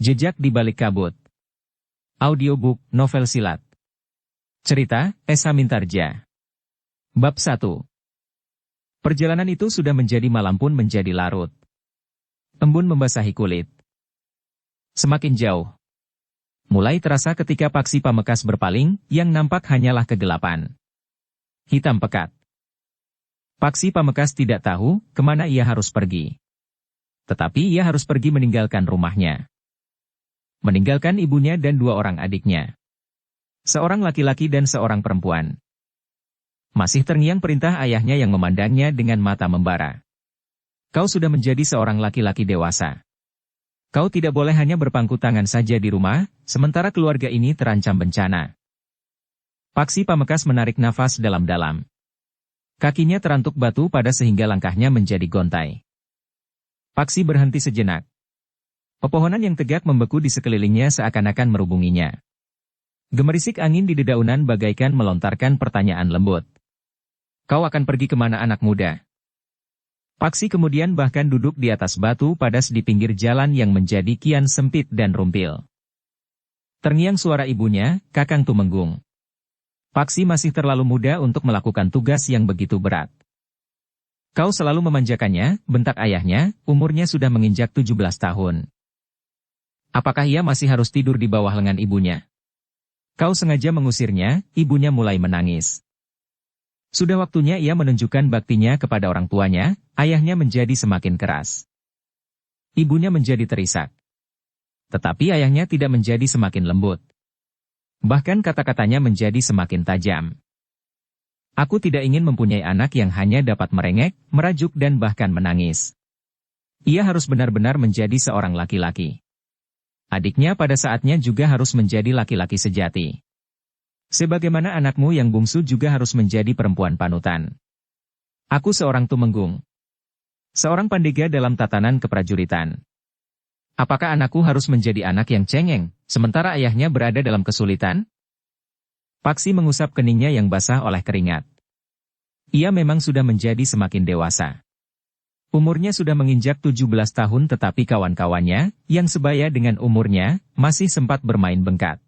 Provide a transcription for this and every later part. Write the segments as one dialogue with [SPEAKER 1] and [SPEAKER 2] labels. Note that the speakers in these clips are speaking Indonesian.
[SPEAKER 1] Jejak di Balik Kabut. Audiobook novel silat. Cerita, Esa Mintarja. Bab 1. Perjalanan itu sudah menjadi malam pun menjadi larut. Embun membasahi kulit. Semakin jauh. Mulai terasa ketika Paksi Pamekasan berpaling, yang nampak hanyalah kegelapan. Hitam pekat. Paksi Pamekasan tidak tahu kemana ia harus pergi. Tetapi ia harus pergi meninggalkan rumahnya. Meninggalkan ibunya dan dua orang adiknya. Seorang laki-laki dan seorang perempuan. Masih terngiang perintah ayahnya yang memandangnya dengan mata membara. Kau sudah menjadi seorang laki-laki dewasa. Kau tidak boleh hanya berpangku tangan saja di rumah, sementara keluarga ini terancam bencana. Paksi Pamekasan menarik nafas dalam-dalam. Kakinya terantuk batu pada sehingga langkahnya menjadi gontai. Paksi berhenti sejenak. Pepohonan yang tegak membeku di sekelilingnya seakan-akan merubunginya. Gemerisik angin di dedaunan bagaikan melontarkan pertanyaan lembut. Kau akan pergi kemana anak muda? Paksi kemudian bahkan duduk di atas batu padas di pinggir jalan yang menjadi kian sempit dan rumpil. Terngiang suara ibunya, Kakang Tumenggung. Paksi masih terlalu muda untuk melakukan tugas yang begitu berat. Kau selalu memanjakannya, bentak ayahnya, umurnya sudah menginjak 17 tahun. Apakah ia masih harus tidur di bawah lengan ibunya? Kau sengaja mengusirnya, ibunya mulai menangis. Sudah waktunya ia menunjukkan baktinya kepada orang tuanya, ayahnya menjadi semakin keras. Ibunya menjadi terisak. Tetapi ayahnya tidak menjadi semakin lembut. Bahkan kata-katanya menjadi semakin tajam. Aku tidak ingin mempunyai anak yang hanya dapat merengek, merajuk dan bahkan menangis. Ia harus benar-benar menjadi seorang laki-laki. Adiknya pada saatnya juga harus menjadi laki-laki sejati. Sebagaimana anakmu yang bungsu juga harus menjadi perempuan panutan. Aku seorang Tumenggung. Seorang pandega dalam tatanan keprajuritan. Apakah anakku harus menjadi anak yang cengeng, sementara ayahnya berada dalam kesulitan? Paksi mengusap keningnya yang basah oleh keringat. Ia memang sudah menjadi semakin dewasa. Umurnya sudah menginjak 17 tahun tetapi kawan-kawannya, yang sebaya dengan umurnya, masih sempat bermain bengkat.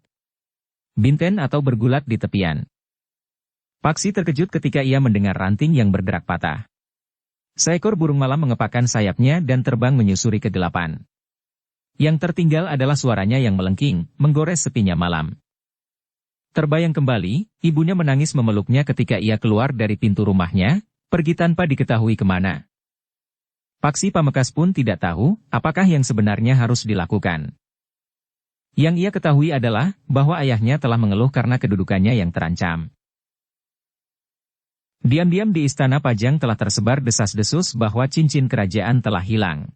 [SPEAKER 1] Binten atau bergulat di tepian. Paksi terkejut ketika ia mendengar ranting yang bergerak patah. Seekor burung malam mengepakkan sayapnya dan terbang menyusuri kegelapan. Yang tertinggal adalah suaranya yang melengking, menggores sepinya malam. Terbayang kembali, ibunya menangis memeluknya ketika ia keluar dari pintu rumahnya, pergi tanpa diketahui kemana. Paksi Pamekasan pun tidak tahu, apakah yang sebenarnya harus dilakukan. Yang ia ketahui adalah, bahwa ayahnya telah mengeluh karena kedudukannya yang terancam. Diam-diam di Istana Pajang telah tersebar desas-desus bahwa cincin kerajaan telah hilang.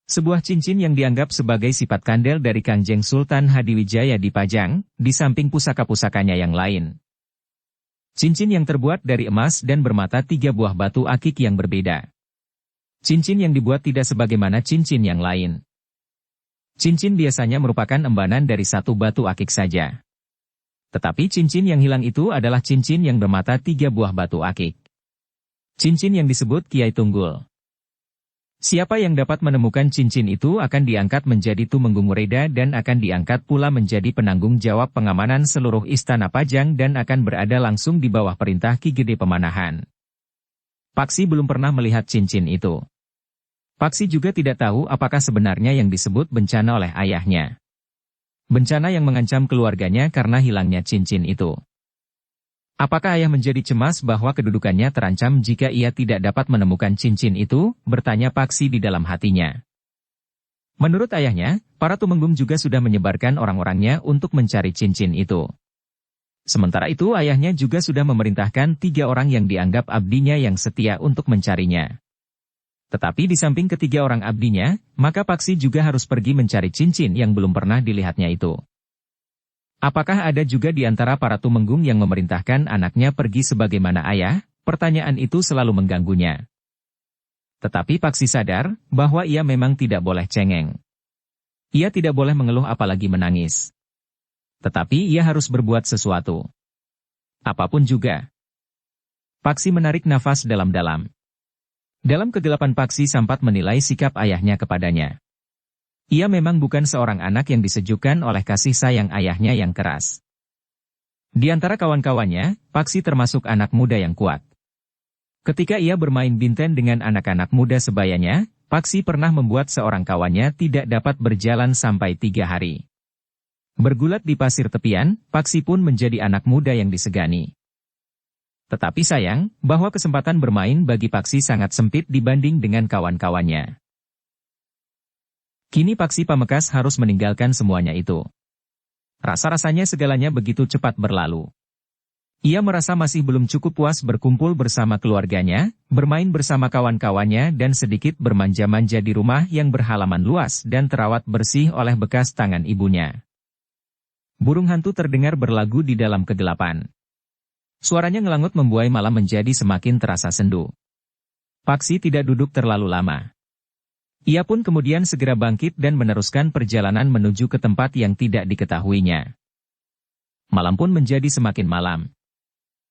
[SPEAKER 1] Sebuah cincin yang dianggap sebagai sifat kandel dari Kanjeng Sultan Hadiwijaya di Pajang, di samping pusaka-pusakanya yang lain. Cincin yang terbuat dari emas dan bermata 3 buah batu akik yang berbeda. Cincin yang dibuat tidak sebagaimana cincin yang lain. Cincin biasanya merupakan embanan dari satu batu akik saja. Tetapi cincin yang hilang itu adalah cincin yang bermata 3 buah batu akik. Cincin yang disebut Kiai Tunggul. Siapa yang dapat menemukan cincin itu akan diangkat menjadi Tumenggung Reda dan akan diangkat pula menjadi penanggung jawab pengamanan seluruh Istana Pajang dan akan berada langsung di bawah perintah Ki Gede Pemanahan. Paksi belum pernah melihat cincin itu. Paksi juga tidak tahu apakah sebenarnya yang disebut bencana oleh ayahnya. Bencana yang mengancam keluarganya karena hilangnya cincin itu. Apakah ayah menjadi cemas bahwa kedudukannya terancam jika ia tidak dapat menemukan cincin itu? Bertanya Paksi di dalam hatinya. Menurut ayahnya, para Tumenggung juga sudah menyebarkan orang-orangnya untuk mencari cincin itu. Sementara itu ayahnya juga sudah memerintahkan 3 orang yang dianggap abdinya yang setia untuk mencarinya. Tetapi di samping ketiga orang abdinya, maka Paksi juga harus pergi mencari cincin yang belum pernah dilihatnya itu. Apakah ada juga di antara para Tumenggung yang memerintahkan anaknya pergi sebagaimana ayah? Pertanyaan itu selalu mengganggunya. Tetapi Paksi sadar bahwa ia memang tidak boleh cengeng. Ia tidak boleh mengeluh apalagi menangis. Tetapi ia harus berbuat sesuatu. Apapun juga. Paksi menarik nafas dalam-dalam. Dalam kegelapan Paksi sempat menilai sikap ayahnya kepadanya. Ia memang bukan seorang anak yang disejukkan oleh kasih sayang ayahnya yang keras. Di antara kawan-kawannya, Paksi termasuk anak muda yang kuat. Ketika ia bermain binten dengan anak-anak muda sebayanya, Paksi pernah membuat seorang kawannya tidak dapat berjalan sampai 3 hari. Bergulat di pasir tepian, Paksi pun menjadi anak muda yang disegani. Tetapi sayang, bahwa kesempatan bermain bagi Paksi sangat sempit dibanding dengan kawan-kawannya. Kini Paksi Pamekasan harus meninggalkan semuanya itu. Rasa-rasanya segalanya begitu cepat berlalu. Ia merasa masih belum cukup puas berkumpul bersama keluarganya, bermain bersama kawan-kawannya dan sedikit bermanja-manja di rumah yang berhalaman luas dan terawat bersih oleh bekas tangan ibunya. Burung hantu terdengar berlagu di dalam kegelapan. Suaranya ngelangut membuai malam menjadi semakin terasa sendu. Paksi tidak duduk terlalu lama. Ia pun kemudian segera bangkit dan meneruskan perjalanan menuju ke tempat yang tidak diketahuinya. Malam pun menjadi semakin malam.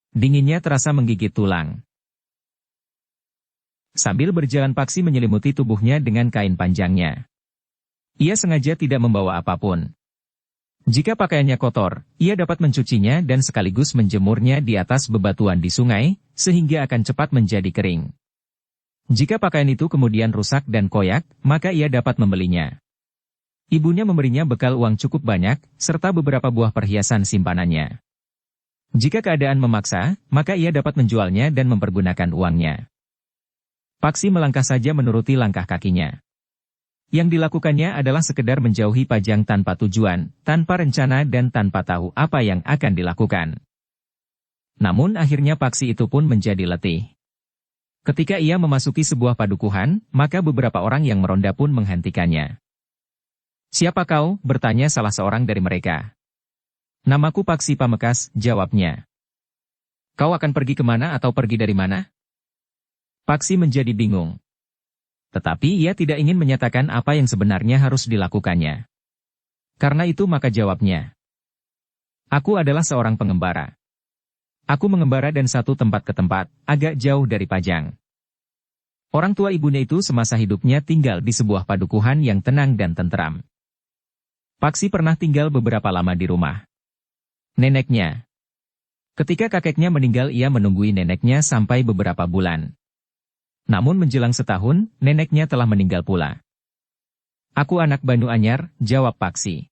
[SPEAKER 1] Dinginnya terasa menggigit tulang. Sambil berjalan Paksi menyelimuti tubuhnya dengan kain panjangnya. Ia sengaja tidak membawa apapun. Jika pakaiannya kotor, ia dapat mencucinya dan sekaligus menjemurnya di atas bebatuan di sungai, sehingga akan cepat menjadi kering. Jika pakaian itu kemudian rusak dan koyak, maka ia dapat membelinya. Ibunya memberinya bekal uang cukup banyak, serta beberapa buah perhiasan simpanannya. Jika keadaan memaksa, maka ia dapat menjualnya dan mempergunakan uangnya. Paksi melangkah saja menuruti langkah kakinya. Yang dilakukannya adalah sekedar menjauhi Pajang tanpa tujuan, tanpa rencana dan tanpa tahu apa yang akan dilakukan. Namun akhirnya Paksi itu pun menjadi letih. Ketika ia memasuki sebuah padukuhan, maka beberapa orang yang meronda pun menghentikannya. "Siapa kau?" bertanya salah seorang dari mereka. "Namaku Paksi Pamekasan," jawabnya. "Kau akan pergi kemana atau pergi dari mana?" Paksi menjadi bingung. Tetapi ia tidak ingin menyatakan apa yang sebenarnya harus dilakukannya. Karena itu maka jawabnya. "Aku adalah seorang pengembara. Aku mengembara dari satu tempat ke tempat, agak jauh dari Pajang." Orang tua ibunya itu semasa hidupnya tinggal di sebuah padukuhan yang tenang dan tentram. Paksi pernah tinggal beberapa lama di rumah neneknya. Ketika kakeknya meninggal ia menunggui neneknya sampai beberapa bulan. Namun menjelang setahun, neneknya telah meninggal pula. "Aku anak Banu Anyar," jawab Paksi.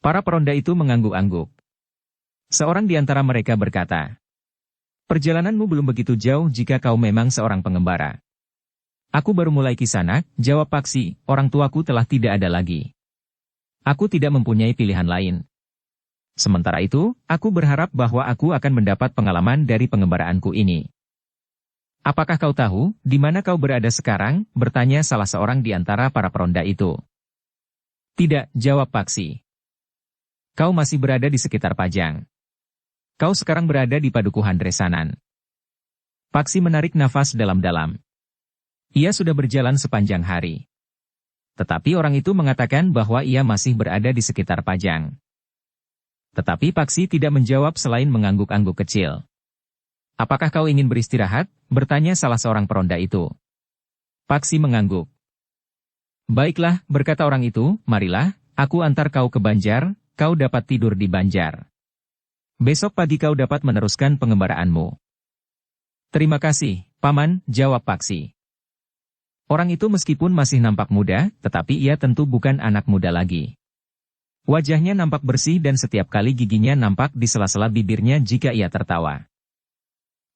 [SPEAKER 1] Para peronda itu mengangguk-angguk. Seorang di antara mereka berkata, "Perjalananmu belum begitu jauh jika kau memang seorang pengembara." "Aku baru mulai kisanak," jawab Paksi, "orang tuaku telah tidak ada lagi. Aku tidak mempunyai pilihan lain. Sementara itu, aku berharap bahwa aku akan mendapat pengalaman dari pengembaraanku ini." "Apakah kau tahu, di mana kau berada sekarang?" bertanya salah seorang di antara para peronda itu. "Tidak," jawab Paksi. "Kau masih berada di sekitar Pajang. Kau sekarang berada di padukuhan Dresanan." Paksi menarik nafas dalam-dalam. Ia sudah berjalan sepanjang hari. Tetapi orang itu mengatakan bahwa ia masih berada di sekitar Pajang. Tetapi Paksi tidak menjawab selain mengangguk-angguk kecil. "Apakah kau ingin beristirahat?" bertanya salah seorang peronda itu. Paksi mengangguk. "Baiklah," berkata orang itu, "marilah, aku antar kau ke Banjar, kau dapat tidur di Banjar. Besok pagi kau dapat meneruskan pengembaraanmu." "Terima kasih, Paman," jawab Paksi. Orang itu meskipun masih nampak muda, tetapi ia tentu bukan anak muda lagi. Wajahnya nampak bersih dan setiap kali giginya nampak di sela-sela bibirnya jika ia tertawa.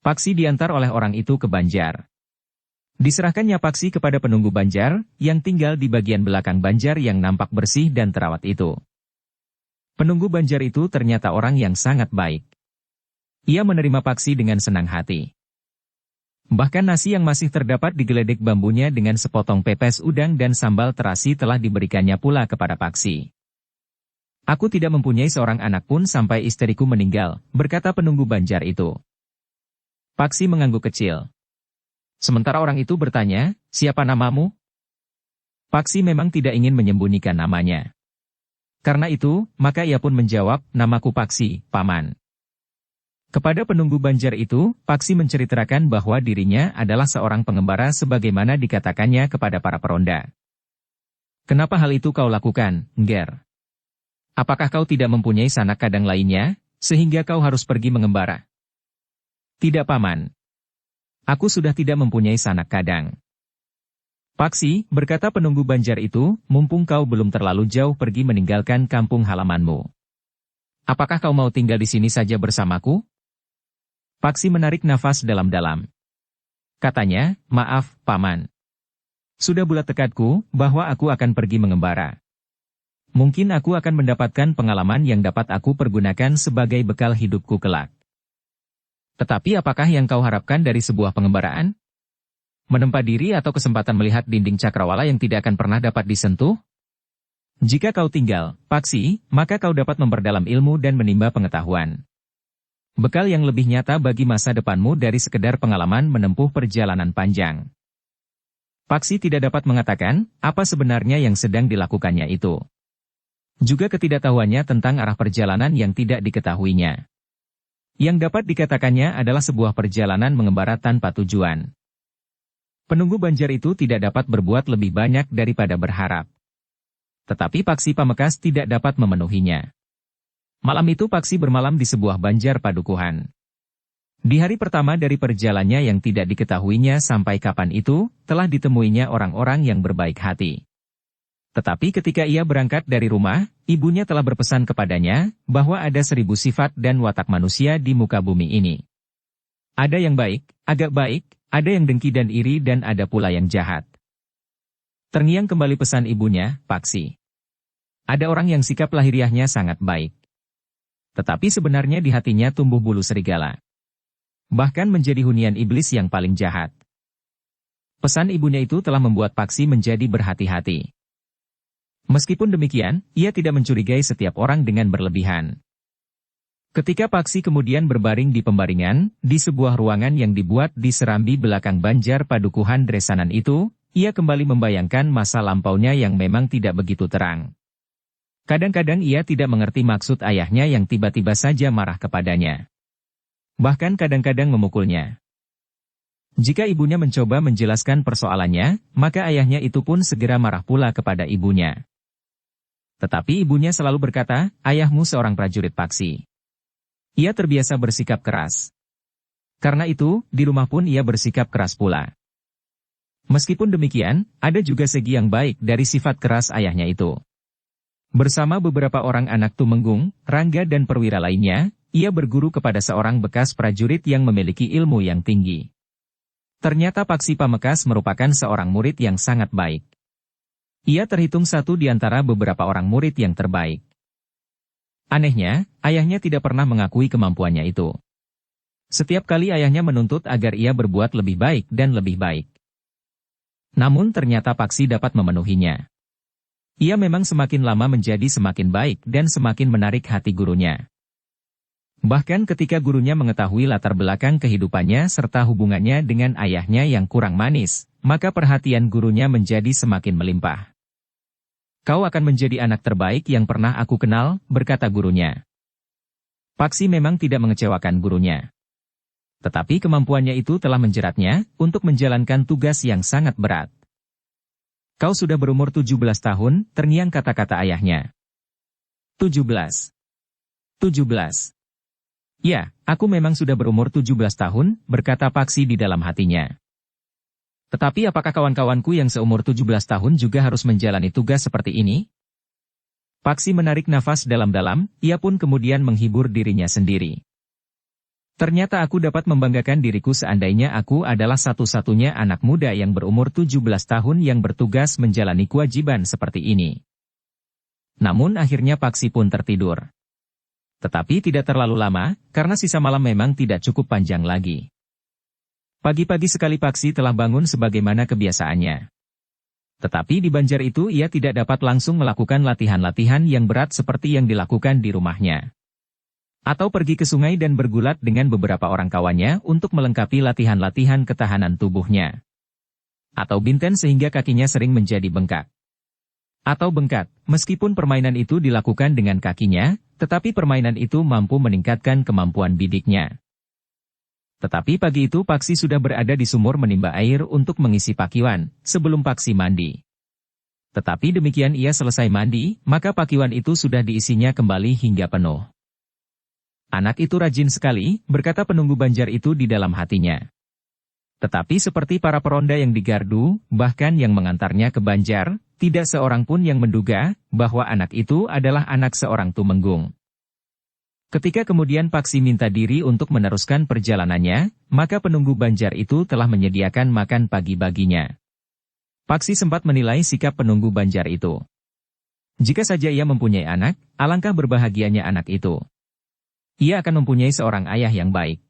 [SPEAKER 1] Paksi diantar oleh orang itu ke Banjar. Diserahkannya Paksi kepada penunggu Banjar, yang tinggal di bagian belakang Banjar yang nampak bersih dan terawat itu. Penunggu Banjar itu ternyata orang yang sangat baik. Ia menerima Paksi dengan senang hati. Bahkan nasi yang masih terdapat di geledek bambunya dengan sepotong pepes udang dan sambal terasi telah diberikannya pula kepada Paksi. "Aku tidak mempunyai seorang anak pun sampai istriku meninggal," berkata penunggu Banjar itu. Paksi mengangguk kecil. Sementara orang itu bertanya, "Siapa namamu?" Paksi memang tidak ingin menyembunyikan namanya. Karena itu, maka ia pun menjawab, "Namaku Paksi, Paman." Kepada penunggu Banjar itu, Paksi menceritakan bahwa dirinya adalah seorang pengembara sebagaimana dikatakannya kepada para peronda. Kenapa hal itu kau lakukan, Nger? Apakah kau tidak mempunyai sanak kadang lainnya, sehingga kau harus pergi mengembara? Tidak, Paman. Aku sudah tidak mempunyai sanak kadang. Paksi, berkata penunggu Banjar itu, mumpung kau belum terlalu jauh pergi meninggalkan kampung halamanmu. Apakah kau mau tinggal di sini saja bersamaku? Paksi menarik nafas dalam-dalam. Katanya, maaf, Paman. Sudah bulat tekadku, bahwa aku akan pergi mengembara. Mungkin aku akan mendapatkan pengalaman yang dapat aku pergunakan sebagai bekal hidupku kelak. Tetapi apakah yang kau harapkan dari sebuah pengembaraan? Menempa diri atau kesempatan melihat dinding cakrawala yang tidak akan pernah dapat disentuh? Jika kau tinggal, Paksi, maka kau dapat memperdalam ilmu dan menimba pengetahuan. Bekal yang lebih nyata bagi masa depanmu dari sekedar pengalaman menempuh perjalanan panjang. Paksi tidak dapat mengatakan, apa sebenarnya yang sedang dilakukannya itu. Juga ketidaktahuannya tentang arah perjalanan yang tidak diketahuinya. Yang dapat dikatakannya adalah sebuah perjalanan mengembara tanpa tujuan. Penunggu Banjar itu tidak dapat berbuat lebih banyak daripada berharap. Tetapi Paksi Pamekas tidak dapat memenuhinya. Malam itu Paksi bermalam di sebuah banjar padukuhan. Di hari pertama dari perjalanannya yang tidak diketahuinya sampai kapan itu, telah ditemuinya orang-orang yang berbaik hati. Tetapi ketika ia berangkat dari rumah, ibunya telah berpesan kepadanya, bahwa ada 1000 sifat dan watak manusia di muka bumi ini. Ada yang baik, agak baik, ada yang dengki dan iri dan ada pula yang jahat. Terngiang kembali pesan ibunya, Paksi. Ada orang yang sikap lahiriahnya sangat baik. Tetapi sebenarnya di hatinya tumbuh bulu serigala. Bahkan menjadi hunian iblis yang paling jahat. Pesan ibunya itu telah membuat Paksi menjadi berhati-hati. Meskipun demikian, ia tidak mencurigai setiap orang dengan berlebihan. Ketika Paksi kemudian berbaring di pembaringan, di sebuah ruangan yang dibuat di serambi belakang banjar padukuhan Dresanan itu, ia kembali membayangkan masa lampaunya yang memang tidak begitu terang. Kadang-kadang ia tidak mengerti maksud ayahnya yang tiba-tiba saja marah kepadanya. Bahkan kadang-kadang memukulnya. Jika ibunya mencoba menjelaskan persoalannya, maka ayahnya itu pun segera marah pula kepada ibunya. Tetapi ibunya selalu berkata, ayahmu seorang prajurit Paksi. Ia terbiasa bersikap keras. Karena itu, di rumah pun ia bersikap keras pula. Meskipun demikian, ada juga segi yang baik dari sifat keras ayahnya itu. Bersama beberapa orang anak Tumenggung, Rangga dan perwira lainnya, ia berguru kepada seorang bekas prajurit yang memiliki ilmu yang tinggi. Ternyata Paksi Pamekas merupakan seorang murid yang sangat baik. Ia terhitung satu di antara beberapa orang murid yang terbaik. Anehnya, ayahnya tidak pernah mengakui kemampuannya itu. Setiap kali ayahnya menuntut agar ia berbuat lebih baik dan lebih baik. Namun ternyata Paksi dapat memenuhinya. Ia memang semakin lama menjadi semakin baik dan semakin menarik hati gurunya. Bahkan ketika gurunya mengetahui latar belakang kehidupannya serta hubungannya dengan ayahnya yang kurang manis, maka perhatian gurunya menjadi semakin melimpah. Kau akan menjadi anak terbaik yang pernah aku kenal, berkata gurunya. Paksi memang tidak mengecewakan gurunya. Tetapi kemampuannya itu telah menjeratnya untuk menjalankan tugas yang sangat berat. Kau sudah berumur 17 tahun, terngiang kata-kata ayahnya. 17. Ya, aku memang sudah berumur 17 tahun, berkata Paksi di dalam hatinya. Tetapi apakah kawan-kawanku yang seumur 17 tahun juga harus menjalani tugas seperti ini? Paksi menarik nafas dalam-dalam, ia pun kemudian menghibur dirinya sendiri. Ternyata aku dapat membanggakan diriku seandainya aku adalah satu-satunya anak muda yang berumur 17 tahun yang bertugas menjalani kewajiban seperti ini. Namun akhirnya Paksi pun tertidur. Tetapi tidak terlalu lama, karena sisa malam memang tidak cukup panjang lagi. Pagi-pagi sekali Paksi telah bangun sebagaimana kebiasaannya. Tetapi di banjar itu ia tidak dapat langsung melakukan latihan-latihan yang berat seperti yang dilakukan di rumahnya. Atau pergi ke sungai dan bergulat dengan beberapa orang kawannya untuk melengkapi latihan-latihan ketahanan tubuhnya. Atau binten sehingga kakinya sering menjadi bengkak. Atau bengkak, meskipun permainan itu dilakukan dengan kakinya, tetapi permainan itu mampu meningkatkan kemampuan bidiknya. Tetapi pagi itu Paksi sudah berada di sumur menimba air untuk mengisi pakiwan, sebelum Paksi mandi. Tetapi demikian ia selesai mandi, maka pakiwan itu sudah diisinya kembali hingga penuh. Anak itu rajin sekali, berkata penunggu Banjar itu di dalam hatinya. Tetapi seperti para peronda yang digardu, bahkan yang mengantarnya ke Banjar, tidak seorang pun yang menduga bahwa anak itu adalah anak seorang tumenggung. Ketika kemudian Paksi minta diri untuk meneruskan perjalanannya, maka penunggu Banjar itu telah menyediakan makan pagi baginya. Paksi sempat menilai sikap penunggu Banjar itu. Jika saja ia mempunyai anak, alangkah berbahagianya anak itu. Ia akan mempunyai seorang ayah yang baik.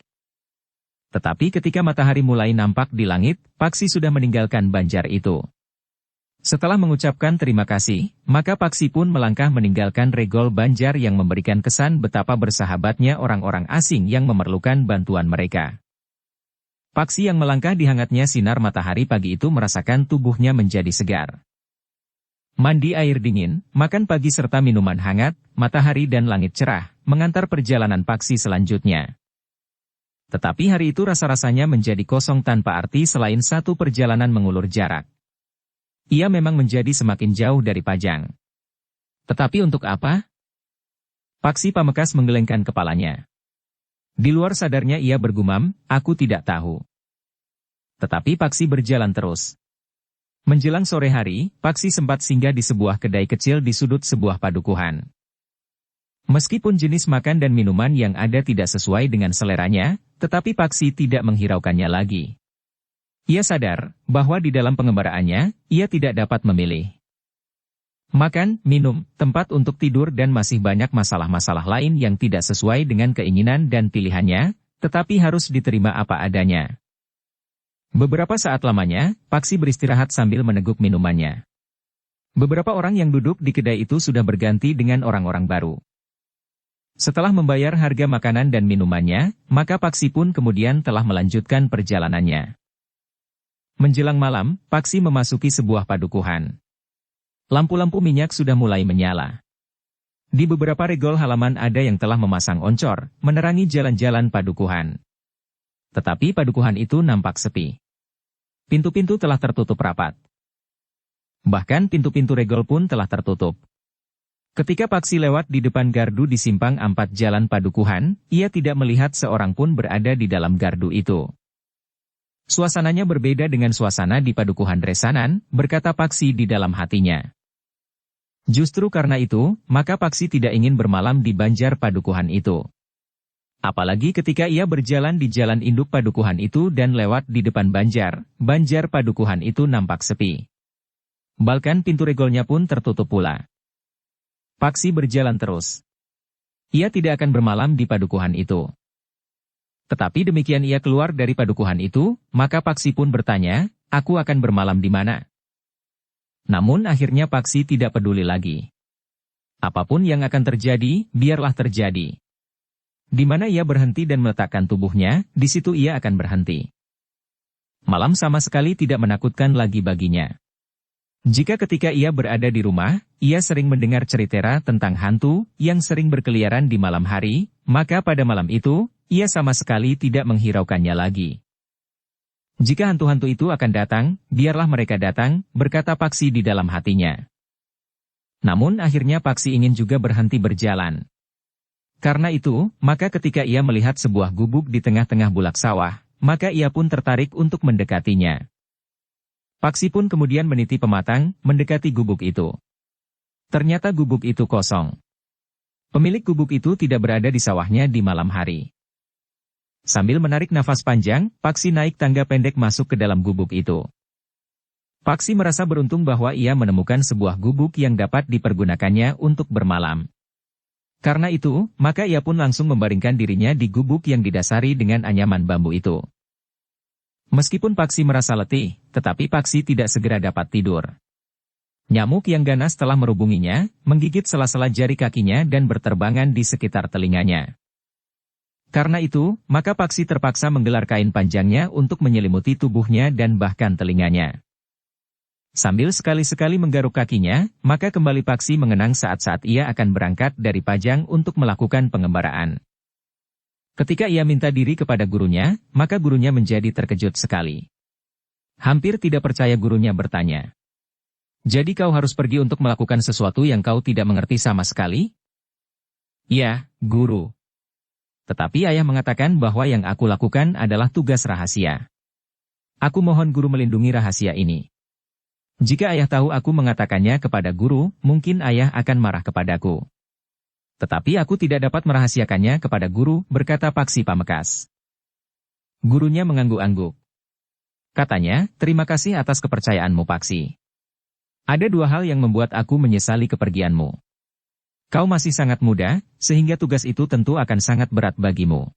[SPEAKER 1] Tetapi ketika matahari mulai nampak di langit, Paksi sudah meninggalkan Banjar itu. Setelah mengucapkan terima kasih, maka Paksi pun melangkah meninggalkan regol Banjar yang memberikan kesan betapa bersahabatnya orang-orang asing yang memerlukan bantuan mereka. Paksi yang melangkah di hangatnya sinar matahari pagi itu merasakan tubuhnya menjadi segar. Mandi air dingin, makan pagi serta minuman hangat, matahari dan langit cerah, mengantar perjalanan Paksi selanjutnya. Tetapi hari itu rasa-rasanya menjadi kosong tanpa arti selain satu perjalanan mengulur jarak. Ia memang menjadi semakin jauh dari Pajang. Tetapi untuk apa? Paksi Pamekasan menggelengkan kepalanya. Di luar sadarnya ia bergumam, aku tidak tahu. Tetapi Paksi berjalan terus. Menjelang sore hari, Paksi sempat singgah di sebuah kedai kecil di sudut sebuah padukuhan. Meskipun jenis makan dan minuman yang ada tidak sesuai dengan seleranya, tetapi Paksi tidak menghiraukannya lagi. Ia sadar bahwa di dalam pengembaraannya, ia tidak dapat memilih. Makan, minum, tempat untuk tidur dan masih banyak masalah-masalah lain yang tidak sesuai dengan keinginan dan pilihannya, tetapi harus diterima apa adanya. Beberapa saat lamanya, Paksi beristirahat sambil meneguk minumannya. Beberapa orang yang duduk di kedai itu sudah berganti dengan orang-orang baru. Setelah membayar harga makanan dan minumannya, maka Paksi pun kemudian telah melanjutkan perjalanannya. Menjelang malam, Paksi memasuki sebuah padukuhan. Lampu-lampu minyak sudah mulai menyala. Di beberapa regol halaman ada yang telah memasang oncor, menerangi jalan-jalan padukuhan. Tetapi padukuhan itu nampak sepi. Pintu-pintu telah tertutup rapat. Bahkan pintu-pintu regol pun telah tertutup. Ketika Paksi lewat di depan gardu di simpang 4 jalan padukuhan, ia tidak melihat seorang pun berada di dalam gardu itu. Suasananya berbeda dengan suasana di padukuhan Resanan, berkata Paksi di dalam hatinya. Justru karena itu, maka Paksi tidak ingin bermalam di Banjar padukuhan itu. Apalagi ketika ia berjalan di jalan induk padukuhan itu dan lewat di depan Banjar padukuhan itu nampak sepi. Bahkan pintu regolnya pun tertutup pula. Paksi berjalan terus. Ia tidak akan bermalam di padukuhan itu. Tetapi demikian ia keluar dari padukuhan itu, maka Paksi pun bertanya, aku akan bermalam di mana? Namun akhirnya Paksi tidak peduli lagi. Apapun yang akan terjadi, biarlah terjadi. Di mana ia berhenti dan meletakkan tubuhnya, di situ ia akan berhenti. Malam sama sekali tidak menakutkan lagi baginya. Jika ketika ia berada di rumah, ia sering mendengar cerita tentang hantu yang sering berkeliaran di malam hari, maka pada malam itu, ia sama sekali tidak menghiraukannya lagi. Jika hantu-hantu itu akan datang, biarlah mereka datang, berkata Paksi di dalam hatinya. Namun akhirnya Paksi ingin juga berhenti berjalan. Karena itu, maka ketika ia melihat sebuah gubuk di tengah-tengah bulak sawah, maka ia pun tertarik untuk mendekatinya. Paksi pun kemudian meniti pematang, mendekati gubuk itu. Ternyata gubuk itu kosong. Pemilik gubuk itu tidak berada di sawahnya di malam hari. Sambil menarik nafas panjang, Paksi naik tangga pendek masuk ke dalam gubuk itu. Paksi merasa beruntung bahwa ia menemukan sebuah gubuk yang dapat dipergunakannya untuk bermalam. Karena itu, maka ia pun langsung membaringkan dirinya di gubuk yang didasari dengan anyaman bambu itu. Meskipun Paksi merasa letih, tetapi Paksi tidak segera dapat tidur. Nyamuk yang ganas telah merubunginya, menggigit sela-sela jari kakinya dan berterbangan di sekitar telinganya. Karena itu, maka Paksi terpaksa menggelar kain panjangnya untuk menyelimuti tubuhnya dan bahkan telinganya. Sambil sekali-sekali menggaruk kakinya, maka kembali Paksi mengenang saat-saat ia akan berangkat dari Pajang untuk melakukan pengembaraan. Ketika ia minta diri kepada gurunya, maka gurunya menjadi terkejut sekali. Hampir tidak percaya gurunya bertanya. Jadi kau harus pergi untuk melakukan sesuatu yang kau tidak mengerti sama sekali? Ya, guru. Tetapi ayah mengatakan bahwa yang aku lakukan adalah tugas rahasia. Aku mohon guru melindungi rahasia ini. Jika ayah tahu aku mengatakannya kepada guru, mungkin ayah akan marah kepadaku. Tetapi aku tidak dapat merahasiakannya kepada guru, berkata Paksi Pamekas. Gurunya mengangguk-angguk. Katanya, terima kasih atas kepercayaanmu Paksi. Ada dua hal yang membuat aku menyesali kepergianmu. Kau masih sangat muda, sehingga tugas itu tentu akan sangat berat bagimu.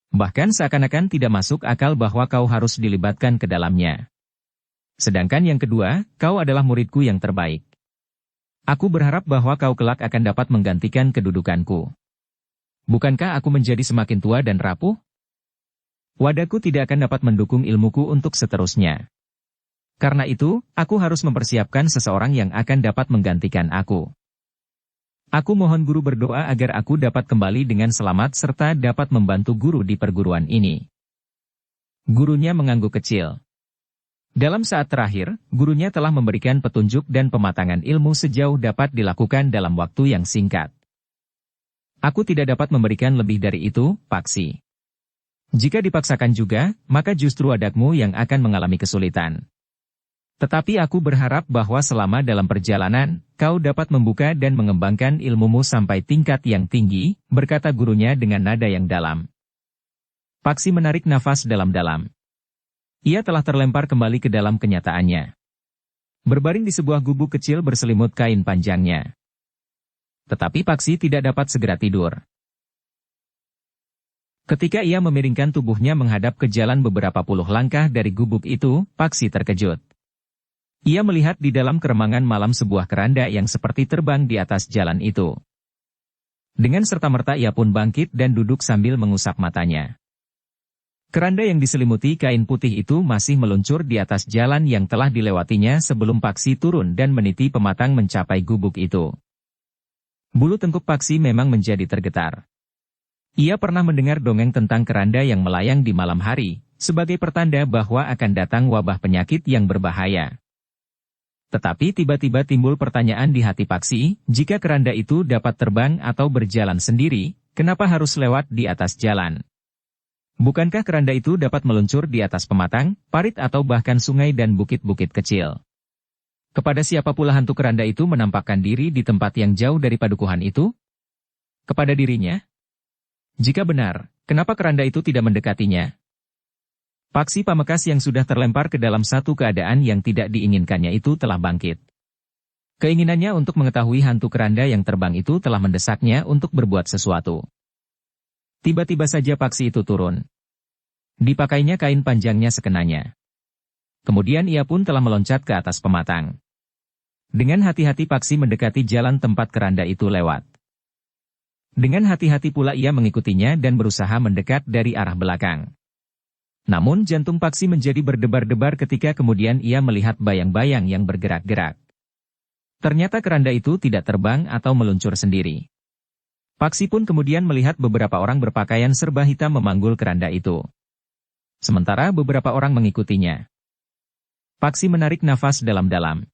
[SPEAKER 1] Bahkan seakan-akan tidak masuk akal bahwa kau harus dilibatkan ke dalamnya. Sedangkan yang kedua, kau adalah muridku yang terbaik. Aku berharap bahwa kau kelak akan dapat menggantikan kedudukanku. Bukankah aku menjadi semakin tua dan rapuh? Wadahku tidak akan dapat mendukung ilmuku untuk seterusnya. Karena itu, aku harus mempersiapkan seseorang yang akan dapat menggantikan aku. Aku mohon guru berdoa agar aku dapat kembali dengan selamat serta dapat membantu guru di perguruan ini. Gurunya mengangguk kecil. Dalam saat terakhir, gurunya telah memberikan petunjuk dan pematangan ilmu sejauh dapat dilakukan dalam waktu yang singkat. Aku tidak dapat memberikan lebih dari itu, Paksi. Jika dipaksakan juga, maka justru adakmu yang akan mengalami kesulitan. Tetapi aku berharap bahwa selama dalam perjalanan, kau dapat membuka dan mengembangkan ilmumu sampai tingkat yang tinggi, berkata gurunya dengan nada yang dalam. Paksi menarik nafas dalam-dalam. Ia telah terlempar kembali ke dalam kenyataannya. Berbaring di sebuah gubuk kecil berselimut kain panjangnya. Tetapi Paksi tidak dapat segera tidur. Ketika ia memiringkan tubuhnya menghadap ke jalan beberapa puluh langkah dari gubuk itu, Paksi terkejut. Ia melihat di dalam keremangan malam sebuah keranda yang seperti terbang di atas jalan itu. Dengan serta-merta ia pun bangkit dan duduk sambil mengusap matanya. Keranda yang diselimuti kain putih itu masih meluncur di atas jalan yang telah dilewatinya sebelum Paksi turun dan meniti pematang mencapai gubuk itu. Bulu tengkuk Paksi memang menjadi tergetar. Ia pernah mendengar dongeng tentang keranda yang melayang di malam hari, sebagai pertanda bahwa akan datang wabah penyakit yang berbahaya. Tetapi tiba-tiba timbul pertanyaan di hati Paksi, jika keranda itu dapat terbang atau berjalan sendiri, kenapa harus lewat di atas jalan? Bukankah keranda itu dapat meluncur di atas pematang, parit atau bahkan sungai dan bukit-bukit kecil? Kepada siapa pula hantu keranda itu menampakkan diri di tempat yang jauh dari padukuhan itu? Kepada dirinya? Jika benar, kenapa keranda itu tidak mendekatinya? Paksi Pamekas yang sudah terlempar ke dalam satu keadaan yang tidak diinginkannya itu telah bangkit. Keinginannya untuk mengetahui hantu keranda yang terbang itu telah mendesaknya untuk berbuat sesuatu. Tiba-tiba saja Paksi itu turun. Dipakainya kain panjangnya sekenanya. Kemudian ia pun telah meloncat ke atas pematang. Dengan hati-hati Paksi mendekati jalan tempat keranda itu lewat. Dengan hati-hati pula ia mengikutinya dan berusaha mendekat dari arah belakang. Namun jantung Paksi menjadi berdebar-debar ketika kemudian ia melihat bayang-bayang yang bergerak-gerak. Ternyata keranda itu tidak terbang atau meluncur sendiri. Paksi pun kemudian melihat beberapa orang berpakaian serba hitam memanggul keranda itu. Sementara beberapa orang mengikutinya. Paksi menarik nafas dalam-dalam.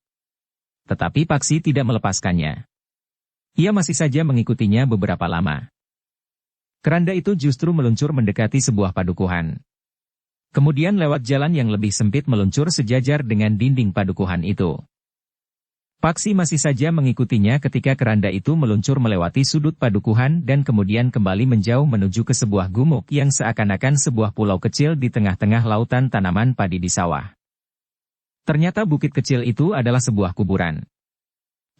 [SPEAKER 1] Tetapi Paksi tidak melepaskannya. Ia masih saja mengikutinya beberapa lama. Keranda itu justru meluncur mendekati sebuah padukuhan. Kemudian lewat jalan yang lebih sempit meluncur sejajar dengan dinding padukuhan itu. Paksi masih saja mengikutinya ketika keranda itu meluncur melewati sudut padukuhan dan kemudian kembali menjauh menuju ke sebuah gumuk yang seakan-akan sebuah pulau kecil di tengah-tengah lautan tanaman padi di sawah. Ternyata bukit kecil itu adalah sebuah kuburan.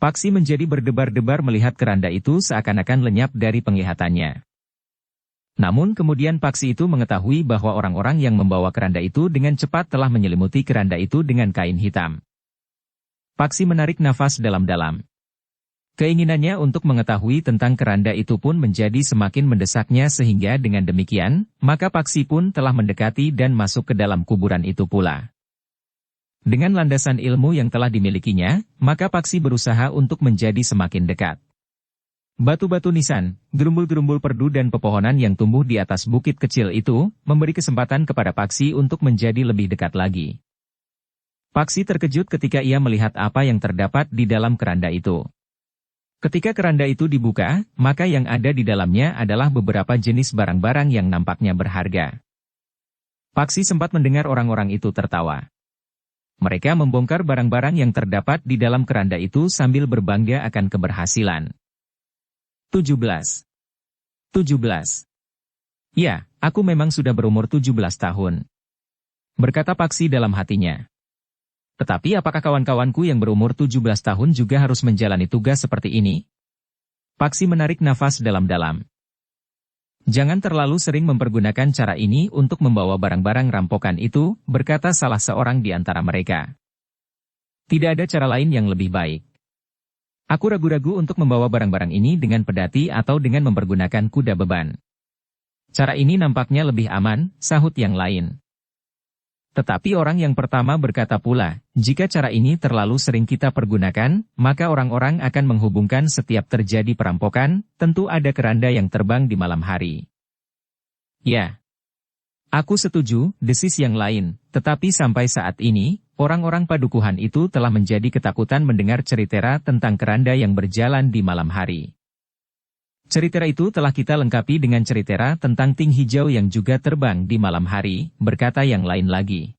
[SPEAKER 1] Paksi menjadi berdebar-debar melihat keranda itu seakan-akan lenyap dari penglihatannya. Namun kemudian Paksi itu mengetahui bahwa orang-orang yang membawa keranda itu dengan cepat telah menyelimuti keranda itu dengan kain hitam. Paksi menarik nafas dalam-dalam. Keinginannya untuk mengetahui tentang keranda itu pun menjadi semakin mendesaknya sehingga dengan demikian, maka Paksi pun telah mendekati dan masuk ke dalam kuburan itu pula. Dengan landasan ilmu yang telah dimilikinya, maka Paksi berusaha untuk menjadi semakin dekat. Batu-batu nisan, gerumbul-gerumbul perdu dan pepohonan yang tumbuh di atas bukit kecil itu, memberi kesempatan kepada Paksi untuk menjadi lebih dekat lagi. Paksi terkejut ketika ia melihat apa yang terdapat di dalam keranda itu. Ketika keranda itu dibuka, maka yang ada di dalamnya adalah beberapa jenis barang-barang yang nampaknya berharga. Paksi sempat mendengar orang-orang itu tertawa. Mereka membongkar barang-barang yang terdapat di dalam keranda itu sambil berbangga akan keberhasilan. 17. Ya, aku memang sudah berumur 17 tahun. Berkata Paksi dalam hatinya. Tetapi apakah kawan-kawanku yang berumur 17 tahun juga harus menjalani tugas seperti ini? Paksi menarik nafas dalam-dalam. Jangan terlalu sering mempergunakan cara ini untuk membawa barang-barang rampokan itu, berkata salah seorang di antara mereka. Tidak ada cara lain yang lebih baik. Aku ragu-ragu untuk membawa barang-barang ini dengan pedati atau dengan mempergunakan kuda beban. Cara ini nampaknya lebih aman, sahut yang lain. Tetapi orang yang pertama berkata pula, jika cara ini terlalu sering kita pergunakan, maka orang-orang akan menghubungkan setiap terjadi perampokan, tentu ada keranda yang terbang di malam hari. Ya. Aku setuju, desis yang lain, tetapi sampai saat ini, orang-orang padukuhan itu telah menjadi ketakutan mendengar cerita tentang keranda yang berjalan di malam hari. Cerita itu telah kita lengkapi dengan cerita tentang ting hijau yang juga terbang di malam hari, berkata yang lain lagi.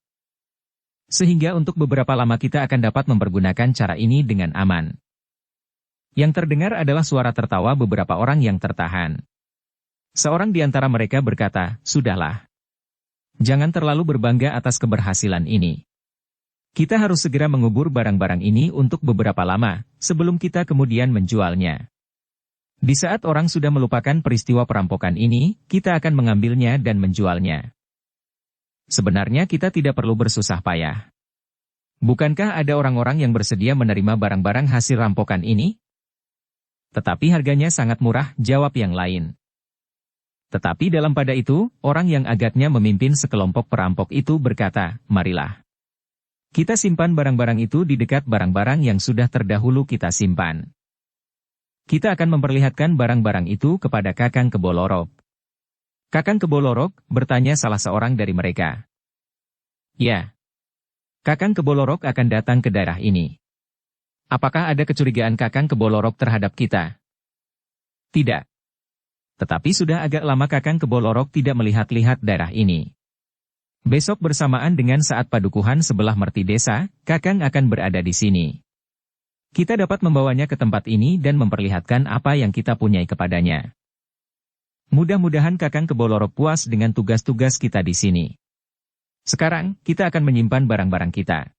[SPEAKER 1] Sehingga untuk beberapa lama kita akan dapat mempergunakan cara ini dengan aman. Yang terdengar adalah suara tertawa beberapa orang yang tertahan. Seorang di antara mereka berkata, sudahlah. Jangan terlalu berbangga atas keberhasilan ini. Kita harus segera mengubur barang-barang ini untuk beberapa lama, sebelum kita kemudian menjualnya. Di saat orang sudah melupakan peristiwa perampokan ini, kita akan mengambilnya dan menjualnya. Sebenarnya kita tidak perlu bersusah payah. Bukankah ada orang-orang yang bersedia menerima barang-barang hasil rampokan ini? Tetapi harganya sangat murah, jawab yang lain. Tetapi dalam pada itu, orang yang agaknya memimpin sekelompok perampok itu berkata, marilah. Kita simpan barang-barang itu di dekat barang-barang yang sudah terdahulu kita simpan. Kita akan memperlihatkan barang-barang itu kepada Kakang Kebolorok. Kakang Kebolorok, bertanya salah seorang dari mereka. Ya. Kakang Kebolorok akan datang ke daerah ini. Apakah ada kecurigaan Kakang Kebolorok terhadap kita? Tidak. Tetapi sudah agak lama Kakang Kebolorok tidak melihat-lihat daerah ini. Besok bersamaan dengan saat padukuhan sebelah Merti Desa, Kakang akan berada di sini. Kita dapat membawanya ke tempat ini dan memperlihatkan apa yang kita punyai kepadanya. Mudah-mudahan Kakang Kebolorok puas dengan tugas-tugas kita di sini. Sekarang, kita akan menyimpan barang-barang kita.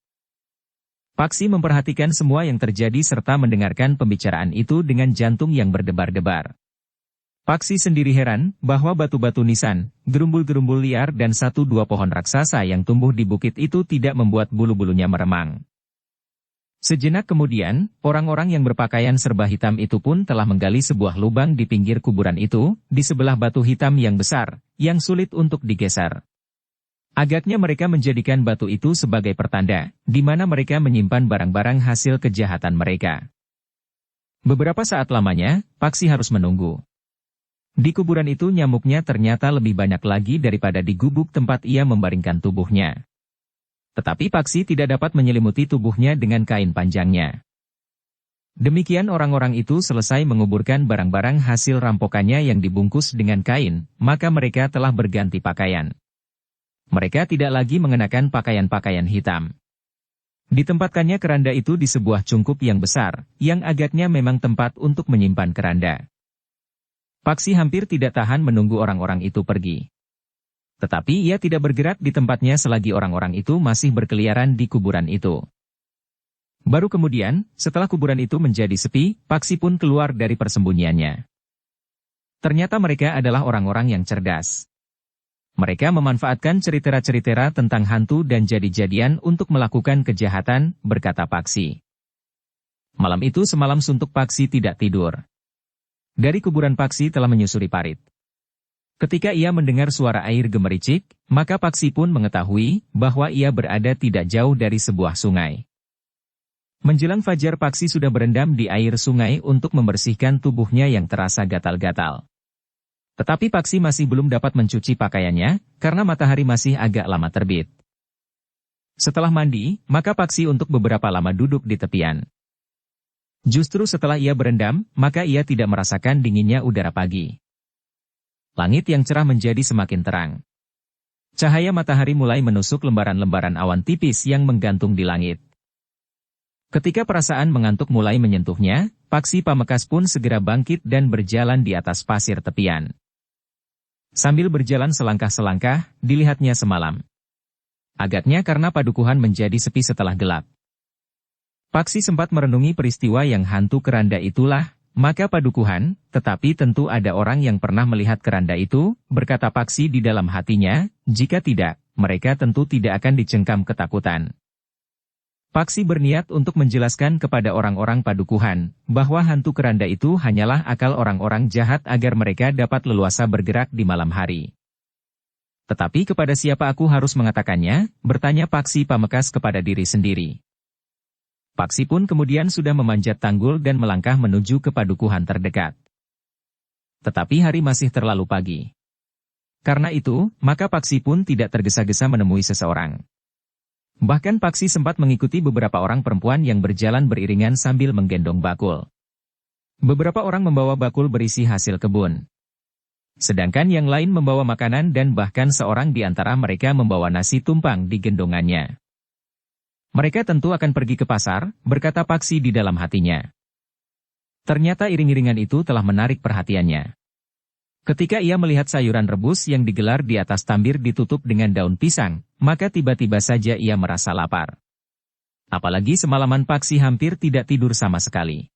[SPEAKER 1] Paksi memperhatikan semua yang terjadi serta mendengarkan pembicaraan itu dengan jantung yang berdebar-debar. Paksi sendiri heran bahwa batu-batu nisan, gerumbul-gerumbul liar dan 1-2 pohon raksasa yang tumbuh di bukit itu tidak membuat bulu-bulunya meremang. Sejenak kemudian, orang-orang yang berpakaian serba hitam itu pun telah menggali sebuah lubang di pinggir kuburan itu, di sebelah batu hitam yang besar, yang sulit untuk digeser. Agaknya mereka menjadikan batu itu sebagai pertanda, di mana mereka menyimpan barang-barang hasil kejahatan mereka. Beberapa saat lamanya, Paksi harus menunggu. Di kuburan itu nyamuknya ternyata lebih banyak lagi daripada di gubuk tempat ia membaringkan tubuhnya. Tetapi Paksi tidak dapat menyelimuti tubuhnya dengan kain panjangnya. Demikian orang-orang itu selesai menguburkan barang-barang hasil rampokannya yang dibungkus dengan kain, maka mereka telah berganti pakaian. Mereka tidak lagi mengenakan pakaian-pakaian hitam. Ditempatkannya keranda itu di sebuah cungkup yang besar, yang agaknya memang tempat untuk menyimpan keranda. Paksi hampir tidak tahan menunggu orang-orang itu pergi. Tetapi ia tidak bergerak di tempatnya selagi orang-orang itu masih berkeliaran di kuburan itu. Baru kemudian, setelah kuburan itu menjadi sepi, Paksi pun keluar dari persembunyiannya. Ternyata mereka adalah orang-orang yang cerdas. Mereka memanfaatkan cerita-cerita tentang hantu dan jadi-jadian untuk melakukan kejahatan, berkata Paksi. Malam itu semalam suntuk Paksi tidak tidur. Dari kuburan Paksi telah menyusuri parit. Ketika ia mendengar suara air gemericik, maka Paksi pun mengetahui bahwa ia berada tidak jauh dari sebuah sungai. Menjelang fajar Paksi sudah berendam di air sungai untuk membersihkan tubuhnya yang terasa gatal-gatal. Tetapi Paksi masih belum dapat mencuci pakaiannya, karena matahari masih agak lama terbit. Setelah mandi, maka Paksi untuk beberapa lama duduk di tepian. Justru setelah ia berendam, maka ia tidak merasakan dinginnya udara pagi. Langit yang cerah menjadi semakin terang. Cahaya matahari mulai menusuk lembaran-lembaran awan tipis yang menggantung di langit. Ketika perasaan mengantuk mulai menyentuhnya, Paksi Pamekasan pun segera bangkit dan berjalan di atas pasir tepian. Sambil berjalan selangkah-selangkah, dilihatnya semalam. Agaknya karena padukuhan menjadi sepi setelah gelap. Paksi sempat merenungi peristiwa yang hantu keranda itulah, maka padukuhan, tetapi tentu ada orang yang pernah melihat keranda itu, berkata Paksi di dalam hatinya, jika tidak, mereka tentu tidak akan dicengkam ketakutan. Paksi berniat untuk menjelaskan kepada orang-orang padukuhan, bahwa hantu keranda itu hanyalah akal orang-orang jahat agar mereka dapat leluasa bergerak di malam hari. Tetapi kepada siapa aku harus mengatakannya, bertanya Paksi Pamekasan kepada diri sendiri. Paksi pun kemudian sudah memanjat tanggul dan melangkah menuju ke padukuhan terdekat. Tetapi hari masih terlalu pagi. Karena itu, maka Paksi pun tidak tergesa-gesa menemui seseorang. Bahkan Paksi sempat mengikuti beberapa orang perempuan yang berjalan beriringan sambil menggendong bakul. Beberapa orang membawa bakul berisi hasil kebun. Sedangkan yang lain membawa makanan dan bahkan seorang di antara mereka membawa nasi tumpang di gendongannya. Mereka tentu akan pergi ke pasar, berkata Paksi di dalam hatinya. Ternyata iring-iringan itu telah menarik perhatiannya. Ketika ia melihat sayuran rebus yang digelar di atas tambir ditutup dengan daun pisang, maka tiba-tiba saja ia merasa lapar. Apalagi semalaman Paksi hampir tidak tidur sama sekali.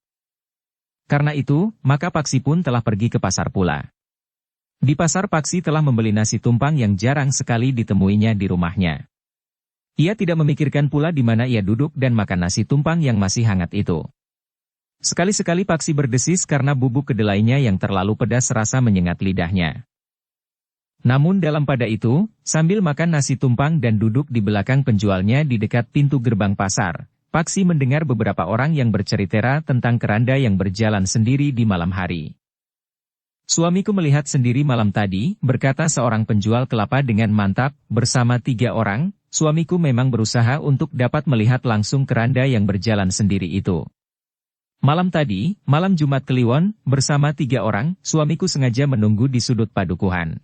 [SPEAKER 1] Karena itu, maka Paksi pun telah pergi ke pasar pula. Di pasar Paksi telah membeli nasi tumpang yang jarang sekali ditemuinya di rumahnya. Ia tidak memikirkan pula di mana ia duduk dan makan nasi tumpang yang masih hangat itu. Sekali-sekali Paksi berdesis karena bubuk kedelainya yang terlalu pedas rasa menyengat lidahnya. Namun dalam pada itu, sambil makan nasi tumpang dan duduk di belakang penjualnya di dekat pintu gerbang pasar, Paksi mendengar beberapa orang yang bercerita tentang keranda yang berjalan sendiri di malam hari. Suamiku melihat sendiri malam tadi, berkata seorang penjual kelapa dengan mantap, bersama 3 orang, suamiku memang berusaha untuk dapat melihat langsung keranda yang berjalan sendiri itu. Malam tadi, malam Jumat Kliwon, bersama 3 orang, suamiku sengaja menunggu di sudut padukuhan.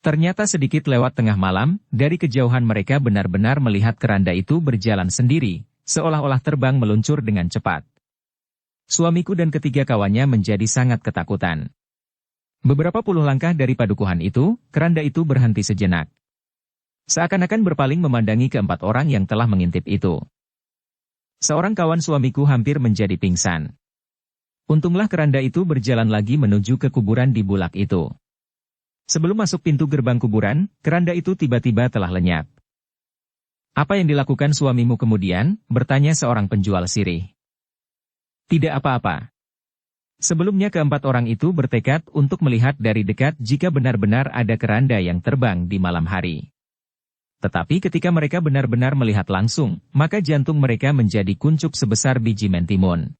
[SPEAKER 1] Ternyata sedikit lewat tengah malam, dari kejauhan mereka benar-benar melihat keranda itu berjalan sendiri, seolah-olah terbang meluncur dengan cepat. Suamiku dan ketiga kawannya menjadi sangat ketakutan. Beberapa puluh langkah dari padukuhan itu, keranda itu berhenti sejenak. Seakan-akan berpaling memandangi keempat orang yang telah mengintip itu. Seorang kawan suamiku hampir menjadi pingsan. Untunglah keranda itu berjalan lagi menuju ke kuburan di bulak itu. Sebelum masuk pintu gerbang kuburan, keranda itu tiba-tiba telah lenyap. Apa yang dilakukan suamimu kemudian? Bertanya seorang penjual sirih. Tidak apa-apa. Sebelumnya keempat orang itu bertekad untuk melihat dari dekat jika benar-benar ada keranda yang terbang di malam hari. Tetapi ketika mereka benar-benar melihat langsung, maka jantung mereka menjadi kuncup sebesar biji mentimun.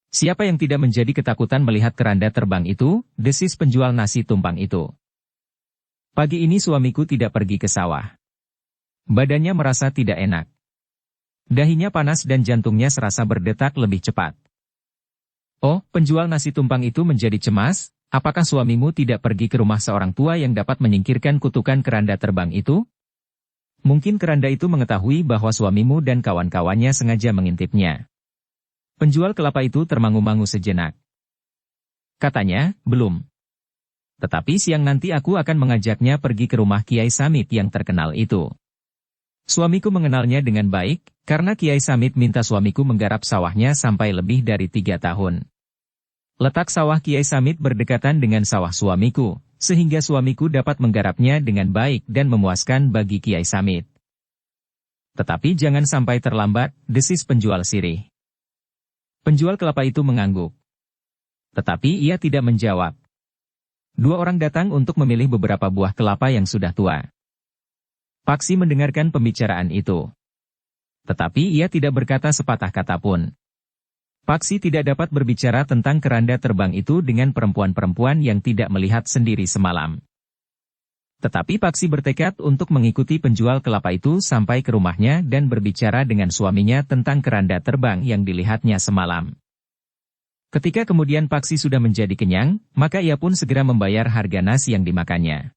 [SPEAKER 1] Siapa yang tidak menjadi ketakutan melihat keranda terbang itu? Desis penjual nasi tumpang itu. Pagi ini suamiku tidak pergi ke sawah. Badannya merasa tidak enak. Dahinya panas dan jantungnya serasa berdetak lebih cepat. Oh, penjual nasi tumpang itu menjadi cemas, apakah suamimu tidak pergi ke rumah seorang tua yang dapat menyingkirkan kutukan keranda terbang itu? Mungkin keranda itu mengetahui bahwa suamimu dan kawan-kawannya sengaja mengintipnya. Penjual kelapa itu termangu-mangu sejenak. Katanya, belum. Tetapi siang nanti aku akan mengajaknya pergi ke rumah Kiai Samit yang terkenal itu. Suamiku mengenalnya dengan baik, karena Kiai Samit minta suamiku menggarap sawahnya sampai lebih dari 3 tahun. Letak sawah Kiai Samit berdekatan dengan sawah suamiku, sehingga suamiku dapat menggarapnya dengan baik dan memuaskan bagi Kiai Samit. Tetapi jangan sampai terlambat, desis penjual sirih. Penjual kelapa itu mengangguk. Tetapi ia tidak menjawab. 2 orang datang untuk memilih beberapa buah kelapa yang sudah tua. Paksi mendengarkan pembicaraan itu. Tetapi ia tidak berkata sepatah kata pun. Paksi tidak dapat berbicara tentang keranda terbang itu dengan perempuan-perempuan yang tidak melihat sendiri semalam. Tetapi Paksi bertekad untuk mengikuti penjual kelapa itu sampai ke rumahnya dan berbicara dengan suaminya tentang keranda terbang yang dilihatnya semalam. Ketika kemudian Paksi sudah menjadi kenyang, maka ia pun segera membayar harga nasi yang dimakannya.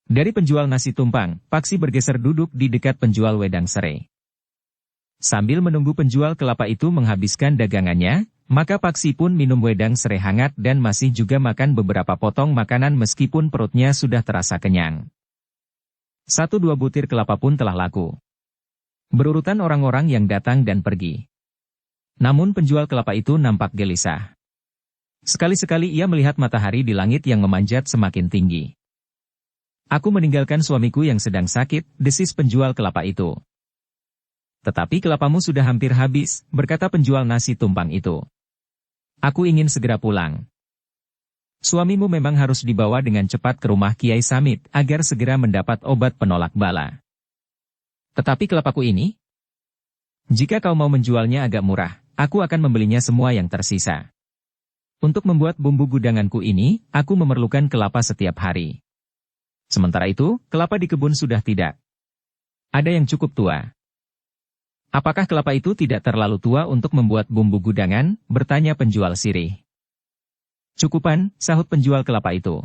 [SPEAKER 1] Dari penjual nasi tumpang, Paksi bergeser duduk di dekat penjual wedang serai. Sambil menunggu penjual kelapa itu menghabiskan dagangannya, maka Paksi pun minum wedang serai hangat dan masih juga makan beberapa potong makanan meskipun perutnya sudah terasa kenyang. 1-2 butir kelapa pun telah laku. Berurutan orang-orang yang datang dan pergi. Namun penjual kelapa itu nampak gelisah. Sekali-sekali ia melihat matahari di langit yang memanjat semakin tinggi. "Aku meninggalkan suamiku yang sedang sakit," desis penjual kelapa itu. "Tetapi kelapamu sudah hampir habis," berkata penjual nasi tumpang itu. "Aku ingin segera pulang." "Suamimu memang harus dibawa dengan cepat ke rumah Kiai Samit agar segera mendapat obat penolak bala. Tetapi kelapaku ini? Jika kau mau menjualnya agak murah, aku akan membelinya semua yang tersisa. Untuk membuat bumbu gudanganku ini, aku memerlukan kelapa setiap hari. Sementara itu, kelapa di kebun sudah tidak. Ada yang cukup tua." "Apakah kelapa itu tidak terlalu tua untuk membuat bumbu gudangan?" bertanya penjual sirih. "Cukupan," sahut penjual kelapa itu.